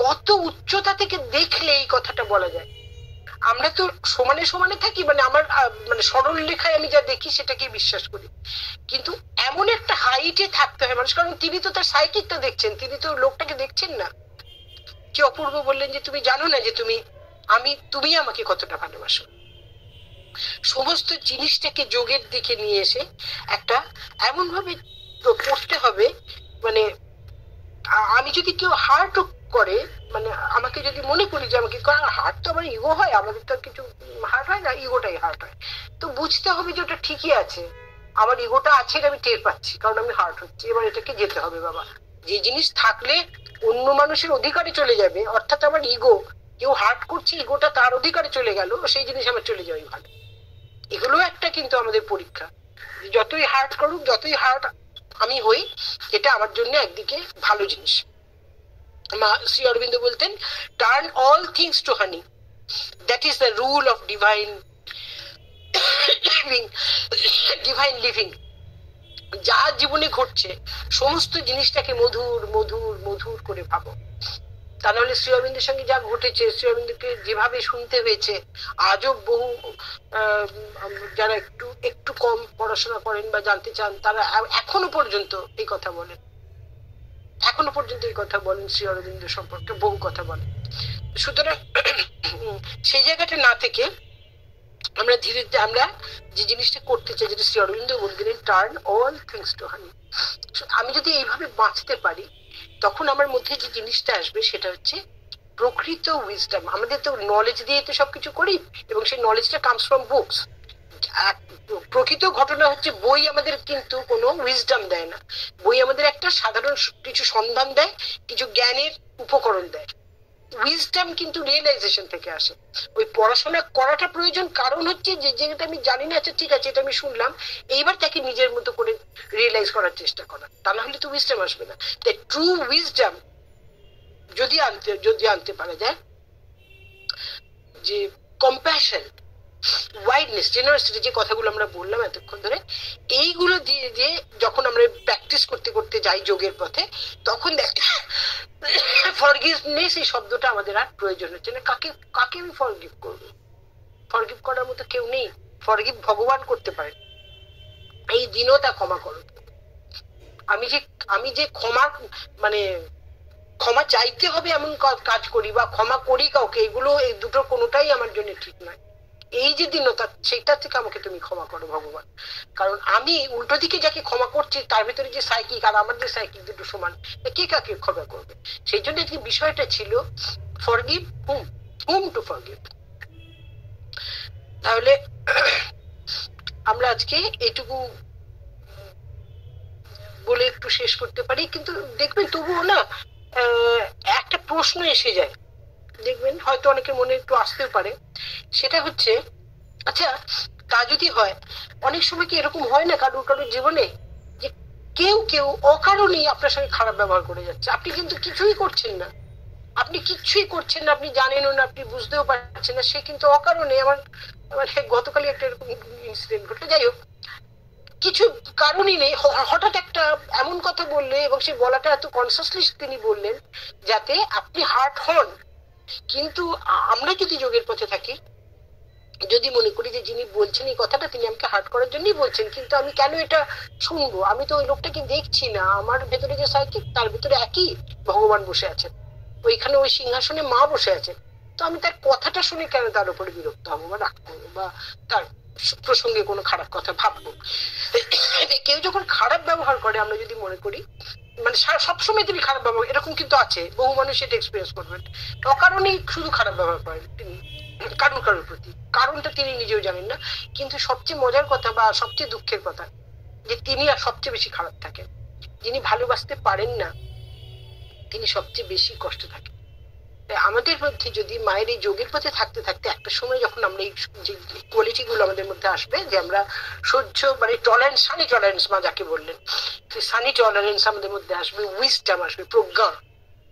কত উচ্চতা থেকে দেখলে এই কথাটা বলা যায়। আমরা তো সমানে সমানে থাকি, মানে আমার মানে সরল লেখায় আমি যা দেখি সেটাকে বিশ্বাস করি, কিন্তু এমন একটা হাইটে থাকতে হয় মানুষ, কারণ তিনি তো তার সাইকিকটা দেখছেন, তিনি তো লোকটাকে দেখছেন না। কি অপূর্ব বললেন যে তুমি জানো না যে তুমি আমাকে কতটা ভালোবাসো। সমস্ত জিনিসটাকে যোগের দিকে নিয়ে এসে একটা এমন ভাবে পড়তে হবে, মানে আমি যদি কেউ হার্ট করে, মানে আমাকে যদি মনে করি যে আমাকে হার্ট তো আমার ইগো হয়, আমাদের তো কিছু হার্ট হয় না, ইগোটাই হার্ট হয়, তো বুঝতে হবে যে ওটা ঠিকই আছে, আমার ইগোটা আছে, আমি টের পাচ্ছি, কারণ আমি হার্ট হচ্ছি। এবার এটাকে যেতে হবে বাবা, যে জিনিস থাকলে অন্য মানুষের অধিকারে চলে যাবে, অর্থাৎ আমার ইগো, কেউ হার্ট করছে, ইগোটা তার অধিকারে চলে গেল, সেই জিনিস আমার চলে যাওয়াই ভালো। এগুলো একটা কিন্তু আমাদের পরীক্ষা, যতই হার্ট করুক, যতই হার্ট আমি হই, এটা আমার জন্য একদিকে ভালো জিনিস। শ্রী অরবিন্দ বলতেন turn all things to honey, that is the rule of divine living. যা জীবনে ঘটছে সমস্ত জিনিসটাকে মধুর মধুর মধুর করে ভাবো। তা নাহলে শ্রী অরবিন্দের সঙ্গে যা ঘটেছে, শ্রী অরবিন্দকে যেভাবে শুনতে হয়েছে, আজও বহু যারা একটু কম পড়াশোনা করেন বা জানতে চান, তারা এখনো পর্যন্ত এই কথা বলেন, শ্রী অরবিন্দ সম্পর্কে বহু কথা বলেন। সুতরাং সেই জায়গাটা না থেকে আমরা ধীরে ধীরে আমরা যে জিনিসটা করতে চাই, যেটা শ্রী অরবিন্দ বললেন টার্ন অল থিংস টু হানি, আমি যদি এইভাবে বাঁচতে পারি, তখন আমার মধ্যে যে জিনিসটা আসবে সেটা হচ্ছে প্রকৃত উইজডম। আমাদের তো নলেজ দিয়ে তো সবকিছু করি, এবং সেই নলেজটা কামস ফ্রম বুকস। প্রকৃত ঘটনা হচ্ছে বই আমাদের কিন্তু কোনো উইজডম দেয় না, বই আমাদের একটা সাধারণ কিছু সন্ধান দেয়, কিছু জ্ঞানের উপকরণ দেয়। উইজডম কিন্তু রিয়েলাইজেশন থেকে আসে। ওই পড়াশোনা করাটা প্রয়োজন, কারণ হচ্ছে যে যেটা আমি জানি না, আচ্ছা ঠিক আছে এটা আমি শুনলাম, এইবার তাকে নিজের মতো করে রিয়েলাইজ করার চেষ্টা করা, তা না হলে তো উইজডম আসবে না। তাই ট্রু উইজডম যদি আনতে পারা যায়, যে কম্প্যাশন, ওয়াইডনেস, জেনারসিটি, যে কথাগুলো আমরা বললাম এতক্ষণ ধরে, এইগুলো দিয়ে দিয়ে যখন আমরা প্র্যাকটিস করতে করতে যাই যোগের পথে, তখন ফরগিভনেস এই শব্দটা আমাদের আর প্রয়োজন হচ্ছে না। কাকে আমি ফরগিভ করবো? ফরগিভ করার মতো কেউ নেই। ফরগিভ ভগবান করতে পারেন। এই দিনও তা ক্ষমা করো। আমি যে ক্ষমা চাইতে হবে এমন কাজ করি বা ক্ষমা করি কাউকে, এগুলো এই দুটো কোনোটাই আমার জন্য ঠিক নয়। এই যে দীনতা, সেটা থেকে আমাকে তুমি ক্ষমা করো ভগবান, কারণ আমি উল্টো দিকে যাকে ক্ষমা করছি তার ভিতরে যে সাইকিক আর আমার যে সাইকিক দুটো সমান, কে কাকে ক্ষমা করবে? সেই জন্য আজকে বিষয়টা ছিল ফরগিভ হুম টু ফরগিভ। তাহলে আমরা আজকে এটুকু বলে একটু শেষ করতে পারি, কিন্তু দেখবেন তবুও না একটা প্রশ্ন এসে যায়, দেখবেন হয়তো অনেকের মনে একটু আসতেও পারে, সেটা হচ্ছে আচ্ছা তা যদি হয়, অনেক সময় কি এরকম হয় না কারোর জীবনে যে কেউ অকারণেই আপনার সঙ্গে খারাপ ব্যবহার করে যাচ্ছে, আপনি কিন্তু কিছুই করছেন না, আপনি কিচ্ছুই করছেন না, আপনি জানেনও না, আপনি বুঝতেও পারছেন না, সে কিন্তু অকারণে আমার মানে গতকালই একটা এরকম ইনসিডেন্ট ঘটলো। যাই হোক, কিছু কারণই নেই, হঠাৎ একটা এমন কথা বললে এবং সেই বলাটা এত কনসিয়াসলি তিনি বললেন যাতে আপনি হার্ট হন। কিন্তু আমরা যদি যোগের পথে থাকি, যদি মনে করি যে যিনি বলছেন এই কথাটা তিনি আমাকে হার্ট করার জন্যই বলছেন, কিন্তু আমি কেন এটা শুনবো, আমি তো ওই লোকটাকে দেখছি না, আমার ভেতরে যে সাইকিক তার ভেতরে একই ভগবান বসে আছেন, ওইখানে ওই সিংহাসনে মা বসে আছেন, তো আমি তার কথাটা শুনে কেন তার উপরে বিরক্ত হবো বা রাগ করবো বা তার প্রসঙ্গে কোনো খারাপ কথা ভাববো। কেউ যখন খারাপ ব্যবহার করে, আমরা যদি মনে করি মানে সবসময় তিনি খারাপ ব্যবহার, এরকম কিন্তু আছে, বহু মানুষ এটা এক্সপিরিয়েন্স করবেন, অকারণেই শুধু খারাপ ব্যবহার করেন তিনি কারোর প্রতি, কারণটা তিনি নিজেও জানেন না। কিন্তু সবচেয়ে মজার কথা বা সবচেয়ে দুঃখের কথা যে তিনি আর সবচেয়ে বেশি খারাপ থাকেন। যিনি ভালোবাসতে পারেন না তিনি সবচেয়ে বেশি কষ্ট থাকেন। আমাদের মধ্যে যদি মায়ের এই যোগের পথে থাকতে থাকতে একটা সময় যখন আমরা এই যে কোয়ালিটি গুলো আমাদের মধ্যে আসবে, যে আমরা সহ্য মানে টলারেন্স, সানি টলারেন্স মা যাকে বললেন, সানি টলারেন্স আমাদের মধ্যে আসবে, উইজডম আসবে, প্রজ্ঞা,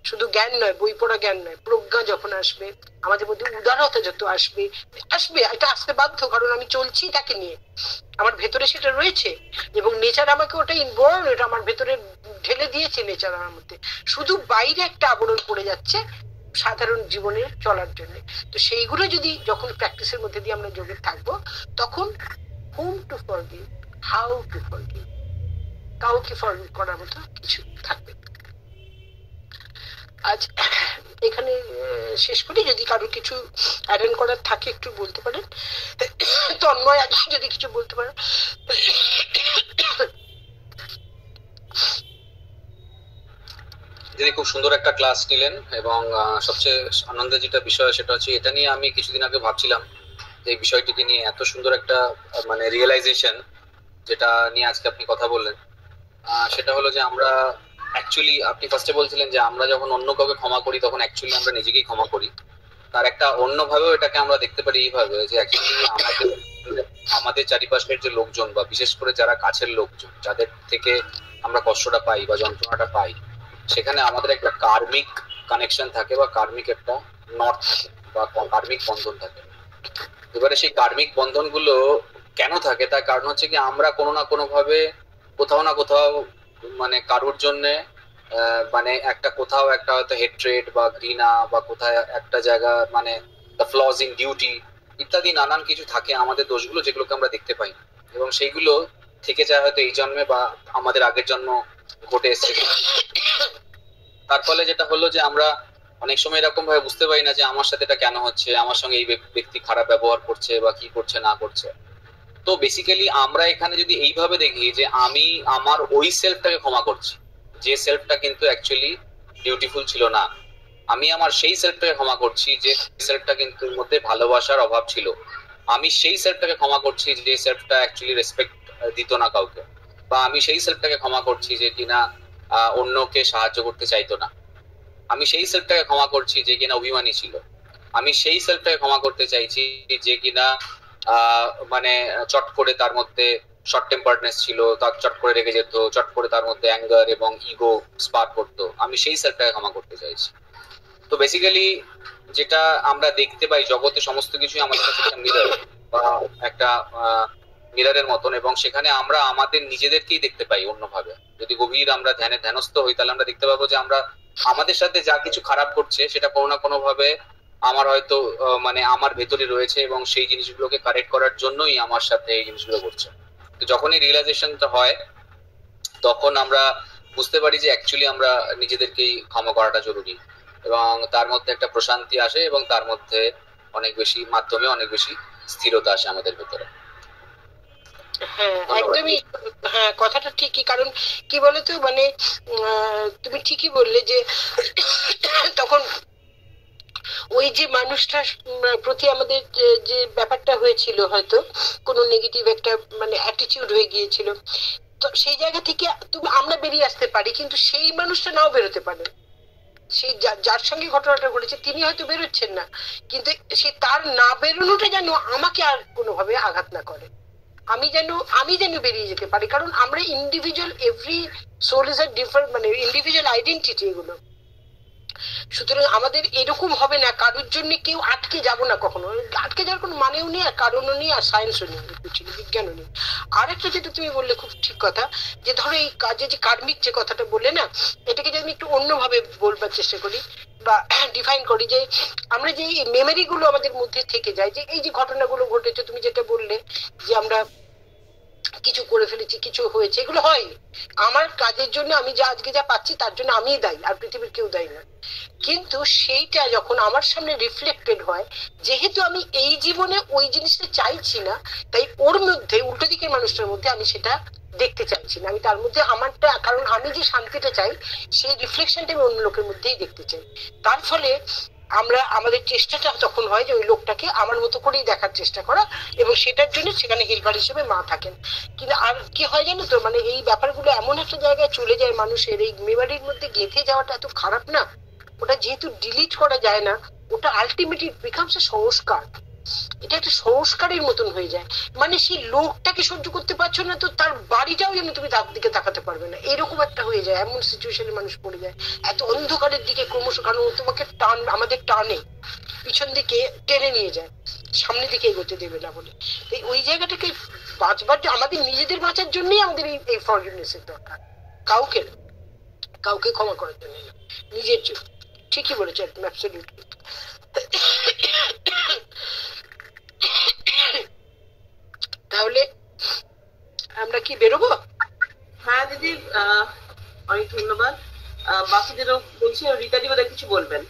শুধু জ্ঞান নয়, বই পড়া জ্ঞান নয়, প্রজ্ঞা যখন আসবে আমাদের মধ্যে, উদারতা যত আসবে, এটা আসতে বাধ্য, কারণ আমি চলছি তাকে নিয়ে, আমার ভেতরে সেটা রয়েছে এবং নেচার আমাকে ওটা ইনবর্ন, এটা আমার ভেতরে ঢেলে দিয়েছে নেচার আমার মধ্যে, শুধু বাইরে একটা আবরণ পড়ে যাচ্ছে সাধারণ জীবনে চলার জন্য। তো সেইগুলো যদি যখন প্র্যাকটিসের মধ্যে দিয়ে আমরা যোগে থাকবো, তখন whom to forgive, how to forgive, কাউকে ফরগিভ করার মতো কিছু থাকবে। আজ এখানে শেষ করি, যদি কারো কিছু অ্যাটেন্ড করার থাকে একটু বলতে পারেন, তন্ময় আজকে যদি কিছু বলতে পারেন। তিনি খুব সুন্দর একটা ক্লাস নিলেন এবং সবচেয়ে আনন্দের যেটা বিষয় সেটা হচ্ছে, এটা নিয়ে আমি কিছুদিন আগে ভাবছিলাম যে এই বিষয়টিকে নিয়ে এত সুন্দর একটা মানে রিয়েলাইজেশন যেটা নিয়ে আজকে আপনি কথা বললেন, সেটা হলো যে আমরা অ্যাকচুয়ালি, আপনি ফার্স্টে বলছিলেন যে আমরা যখন অন্য কাউকে ক্ষমা করি তখন অ্যাকচুয়ালি আমরা নিজেকেই ক্ষমা করি। তার একটা অন্যভাবেও এটাকে আমরা দেখতে পারি এইভাবে যে অ্যাকচুয়ালি আমাদের চারিপাশের যে লোকজন বা বিশেষ করে যারা কাছের লোকজন, যাদের থেকে আমরা কষ্টটা পাই বা যন্ত্রণাটা পাই, সেখানে আমাদের একটা কার্মিক কানেকশন থাকে বা কার্মিক একটা নট থাকে বা কার্মিক বন্ধন থাকে। এবারে সেই কার্মিক বন্ধনগুলো কেন থাকে, তার কারণ হচ্ছে কি আমরা কোনো না কোনো ভাবে কোথাও না কোথাও মানে কারোর জন্য মানে একটা কোথাও একটা হয়তো হেট্রেড বা ঘৃণা বা কোথায় একটা জায়গা মানে দ্য ফ্লজ ইন ডিউটি ইত্যাদি নানান কিছু থাকে আমাদের দোষগুলো, যেগুলোকে আমরা দেখতে পাই এবং সেইগুলো থেকে যায় হয়তো এই জন্মে বা আমাদের আগের জন্ম ঘটে এসছে। তার ফলে যেটা হলো যে আমরা অনেক সময় এরকম ভাবে বুঝতে পারি না যে আমার সাথে এটা কেন হচ্ছে, আমার সঙ্গে এই ব্যক্তি খারাপ ব্যবহার করছে বা কি করছে না করছে। তো বেসিক্যালি আমরা এখানে যদি এইভাবে দেখি যে আমি আমার ওই সেলফটাকে ক্ষমা করছি যে সেলফটা কিন্তু অ্যাকচুয়ালি বিউটিফুল ছিল না, আমি আমার সেই সেলফটাকে ক্ষমা করছি যে সেলফটা কিন্তু মধ্যে ভালোবাসার অভাব ছিল, আমি সেই সেলফটাকে ক্ষমা করছি যে সেলফটা অ্যাকচুয়ালি রেসপেক্ট দিত না কাউকে, বা আমি সেই সেলফটাকে ক্ষমা করছি যে কিনা অন্যকে সাহায্য করতে চাইতো না, আমি সেই সেলফটাকে ক্ষমা করছি যে কিনা অভিমানী ছিল, আমি সেই সেলফটাকে ক্ষমা করতে চাইছি যে কিনা মানে চট করে তার মধ্যে শর্ট টেম্পারনেস ছিল, তার চট করে রেগে যেত, চট করে তার মধ্যে অ্যাঙ্গার এবং ইগো স্পার্ক করতো, আমি সেই সেলফটাকে ক্ষমা করতে চাইছি। তো বেসিক্যালি যেটা আমরা দেখতে পাই জগতে সমস্ত কিছুই আমাদের কাছে একটা মিরর বা একটা মিররের মতন, এবং সেখানে আমরা আমাদের নিজেদেরকেই দেখতে পাই অন্যভাবে। যদি গভীর আমরা ধ্যানস্থ হই তাহলে আমরা দেখতে পাবো যে আমরা আমাদের সাথে যা কিছু খারাপ করছে সেটা কোনো না কোনো ভাবে আমার হয়তো মানে আমার ভেতরে রয়েছে এবং সেই জিনিসগুলোকে কারেক্ট করার জন্যই আমার সাথে এই জিনিসগুলো করছে। তো যখনই রিয়েলাইজেশনটা হয় তখন আমরা বুঝতে পারি যে অ্যাকচুয়ালি আমরা নিজেদেরকেই ক্ষমা করাটা জরুরি এবং তার মধ্যে একটা প্রশান্তি আসে এবং তার মধ্যে অনেক বেশি মাধ্যমে অনেক বেশি স্থিরতা আসে আমাদের ভেতরে। হ্যাঁ একদমই, হ্যাঁ কথাটা ঠিকই, কারণ কি বলতো মানে তুমি ঠিকই বললে যে তখন ওই যে মানুষটার প্রতি আমাদের যে ব্যাপারটা হয়েছিল, হয়তো কোনো নেগেটিভ একটা মানে অ্যাটিটিউড হয়ে গিয়েছিল, তো সেই জায়গা থেকে তুমি আমরা বেরিয়ে আসতে পারি, কিন্তু সেই মানুষটা নাও বেরোতে পারে, সেই যার সঙ্গে ঘটনাটা ঘটেছে তিনি হয়তো বেরোচ্ছেন না, কিন্তু সে তার না বেরোনোটা যেন আমাকে আর কোনোভাবে আঘাত না করে, আমি যেন বেরিয়ে যেতে পারি, কারণ আমরা individual, every soul is a different মানে ইন্ডিভিজুয়াল আইডেন্টিটি এগুলো। সুতরাং আমাদের এরকম হবে না, কারোর জন্য কেউ আটকে যাব না কখনো, আটকে যাওয়ার কোনো মানেও নেই, আর কারণও নেই, আর সায়েন্সও নেই, বিজ্ঞানও নেই। আরেকটা যেটা তুমি বললে খুব ঠিক কথা, যে ধরো এই কাজে যে কার্মিক যে কথাটা বললে না, এটাকে যদি আমি একটু অন্যভাবে বলবার চেষ্টা করি বা ডিফাইন করি, যে আমরা যে মেমোরি গুলো আমাদের মধ্যে থেকে যায়, যে এই যে ঘটনাগুলো ঘটেছে, তুমি যেটা বললে যে আমরা কিছু করে ফেলেছি, কিছু হয়েছে, এগুলো হয় আমার কাজের জন্য, আমি যা আজকে যা পাচ্ছি তার জন্য আমিই দায়ী, আর পৃথিবীর কেউ দায়ী না। কিন্তু সেইটা যখন আমার সামনে রিফ্লেক্টেড হয়, যেহেতু আমি এই জীবনে ওই জিনিসটা চাইছি না, তাই ওর মধ্যে, উল্টো দিকের মানুষটার মধ্যে আমি সেটা দেখতে চাইছি না, আমি তার মধ্যে আমারটা, কারণ আমি যে শান্তিটা চাই সেই রিফ্লেকশনটা আমি অন্য লোকের মধ্যেই দেখতে চাই। তার ফলে আমরা আমাদের চেষ্টাটা তখন হয় যে ওই লোকটাকে আমার মতো করেই দেখার চেষ্টা করা, এবং সেটার জন্য সেখানে হেল্পার হিসেবে মা থাকেন। কিন্তু আর কি হয় জানো তো, মানে এই ব্যাপারগুলো এমন একটা জায়গায় চলে যায় মানুষের, এই মেমোরির মধ্যে গেঁথে যাওয়াটা এত খারাপ না, ওটা যেহেতু ডিলিট করা যায় না, ওটা আলটিমেটলি বিকামস এ সংস্কার, এটা একটা সংস্কারের মতন হয়ে যায়। মানে সেই লোকটাকে সহ্য করতে পারছো না, তো তার বাড়িটাও যেন তুমি তার দিকে তাকাতে পারবে না, এরকম একটা হয়ে যায়, এমন সিচুয়েশনে মানুষ পড়ে যায়, এত অন্ধকারের দিকে ক্রমশ, কারণ তোমাকে আমাদের টানে, পিছন দিকে টেনে নিয়ে যায়, সামনের দিকে এগোতে দেবে না বলে। ওই জায়গাটাকে বাঁচবার, আমাদের নিজেদের বাঁচার জন্যই আমাদের এই ফরগিভনেসের দরকার, কাউকে কাউকে ক্ষমা করার জন্য না, নিজের জন্য। ঠিকই বলেছো একদম, অ্যাবসলিউটলি। তাহলে আমরা কি বেরোবো? হ্যাঁ দিদি, অনেক ধন্যবাদ। বাকিদেরও বলছি, রীতাদি বোধহয় কিছু বলবেন।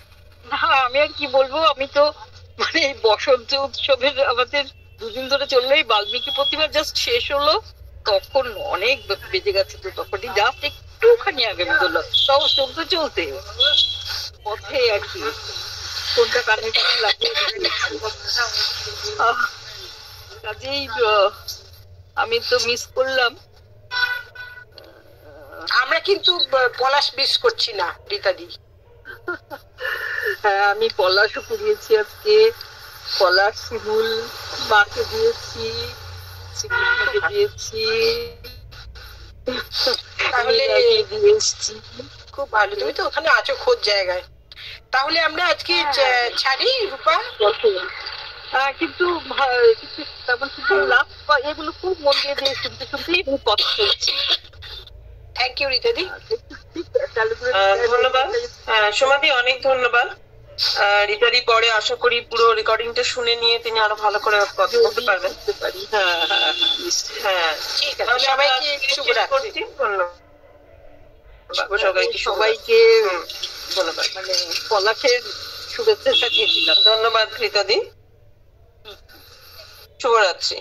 না, আমি আর কি বলবো, আমি তো মানে এই বসন্ত উৎসবের আমাদের দুদিন ধরে চললেই, বাল্মীকি প্রতিভা জাস্ট শেষ হলো, তখন অনেক বেজে গেছে, তো তখনই জাস্ট একটুখানি আগে বললো, তাও চলতে চলতে পথে আর কি কোনটা কানে লাগিয়ে কাজেই আমি তো মিস করলাম। আমরা কিন্তু পলাশ মিস করছি না রীতাদি। হ্যাঁ, আমি পলাশও কুড়িয়েছি আজকে, পলাশ শিমুল মাকে দিয়েছি, শ্রীকৃষ্ণকে দিয়েছি, তাহলে দিয়ে এসছি। খুব ভালো, তুমি তো ওখানে আছো খোঁজ জায়গায়। তাহলে আমরা আজকে ছাড়ি রূপা। কিন্তু তেমন কিছু লাভ এগুলো খুব মন দিয়ে দিয়ে শুনতে শুনতেই কথা চলছে। থ্যাংক ইউ রীতাদি। ধন্যবাদ সোমাদি, অনেক ধন্যবাদ। রীতাদি পরে আশা করি পুরো রেকর্ডিংটা শুনে নিয়ে তিনি আরো ভালো করে কথা বলতে পারবেন। হ্যাঁ, ঠিক আছে, সবাইকে শুভরাত্রি। সবাইকে ধন্যবাদ, মানে পলাশের শুভেচ্ছা দিয়েছিলাম। ধন্যবাদ রীতাদি, শুভরাত্রি।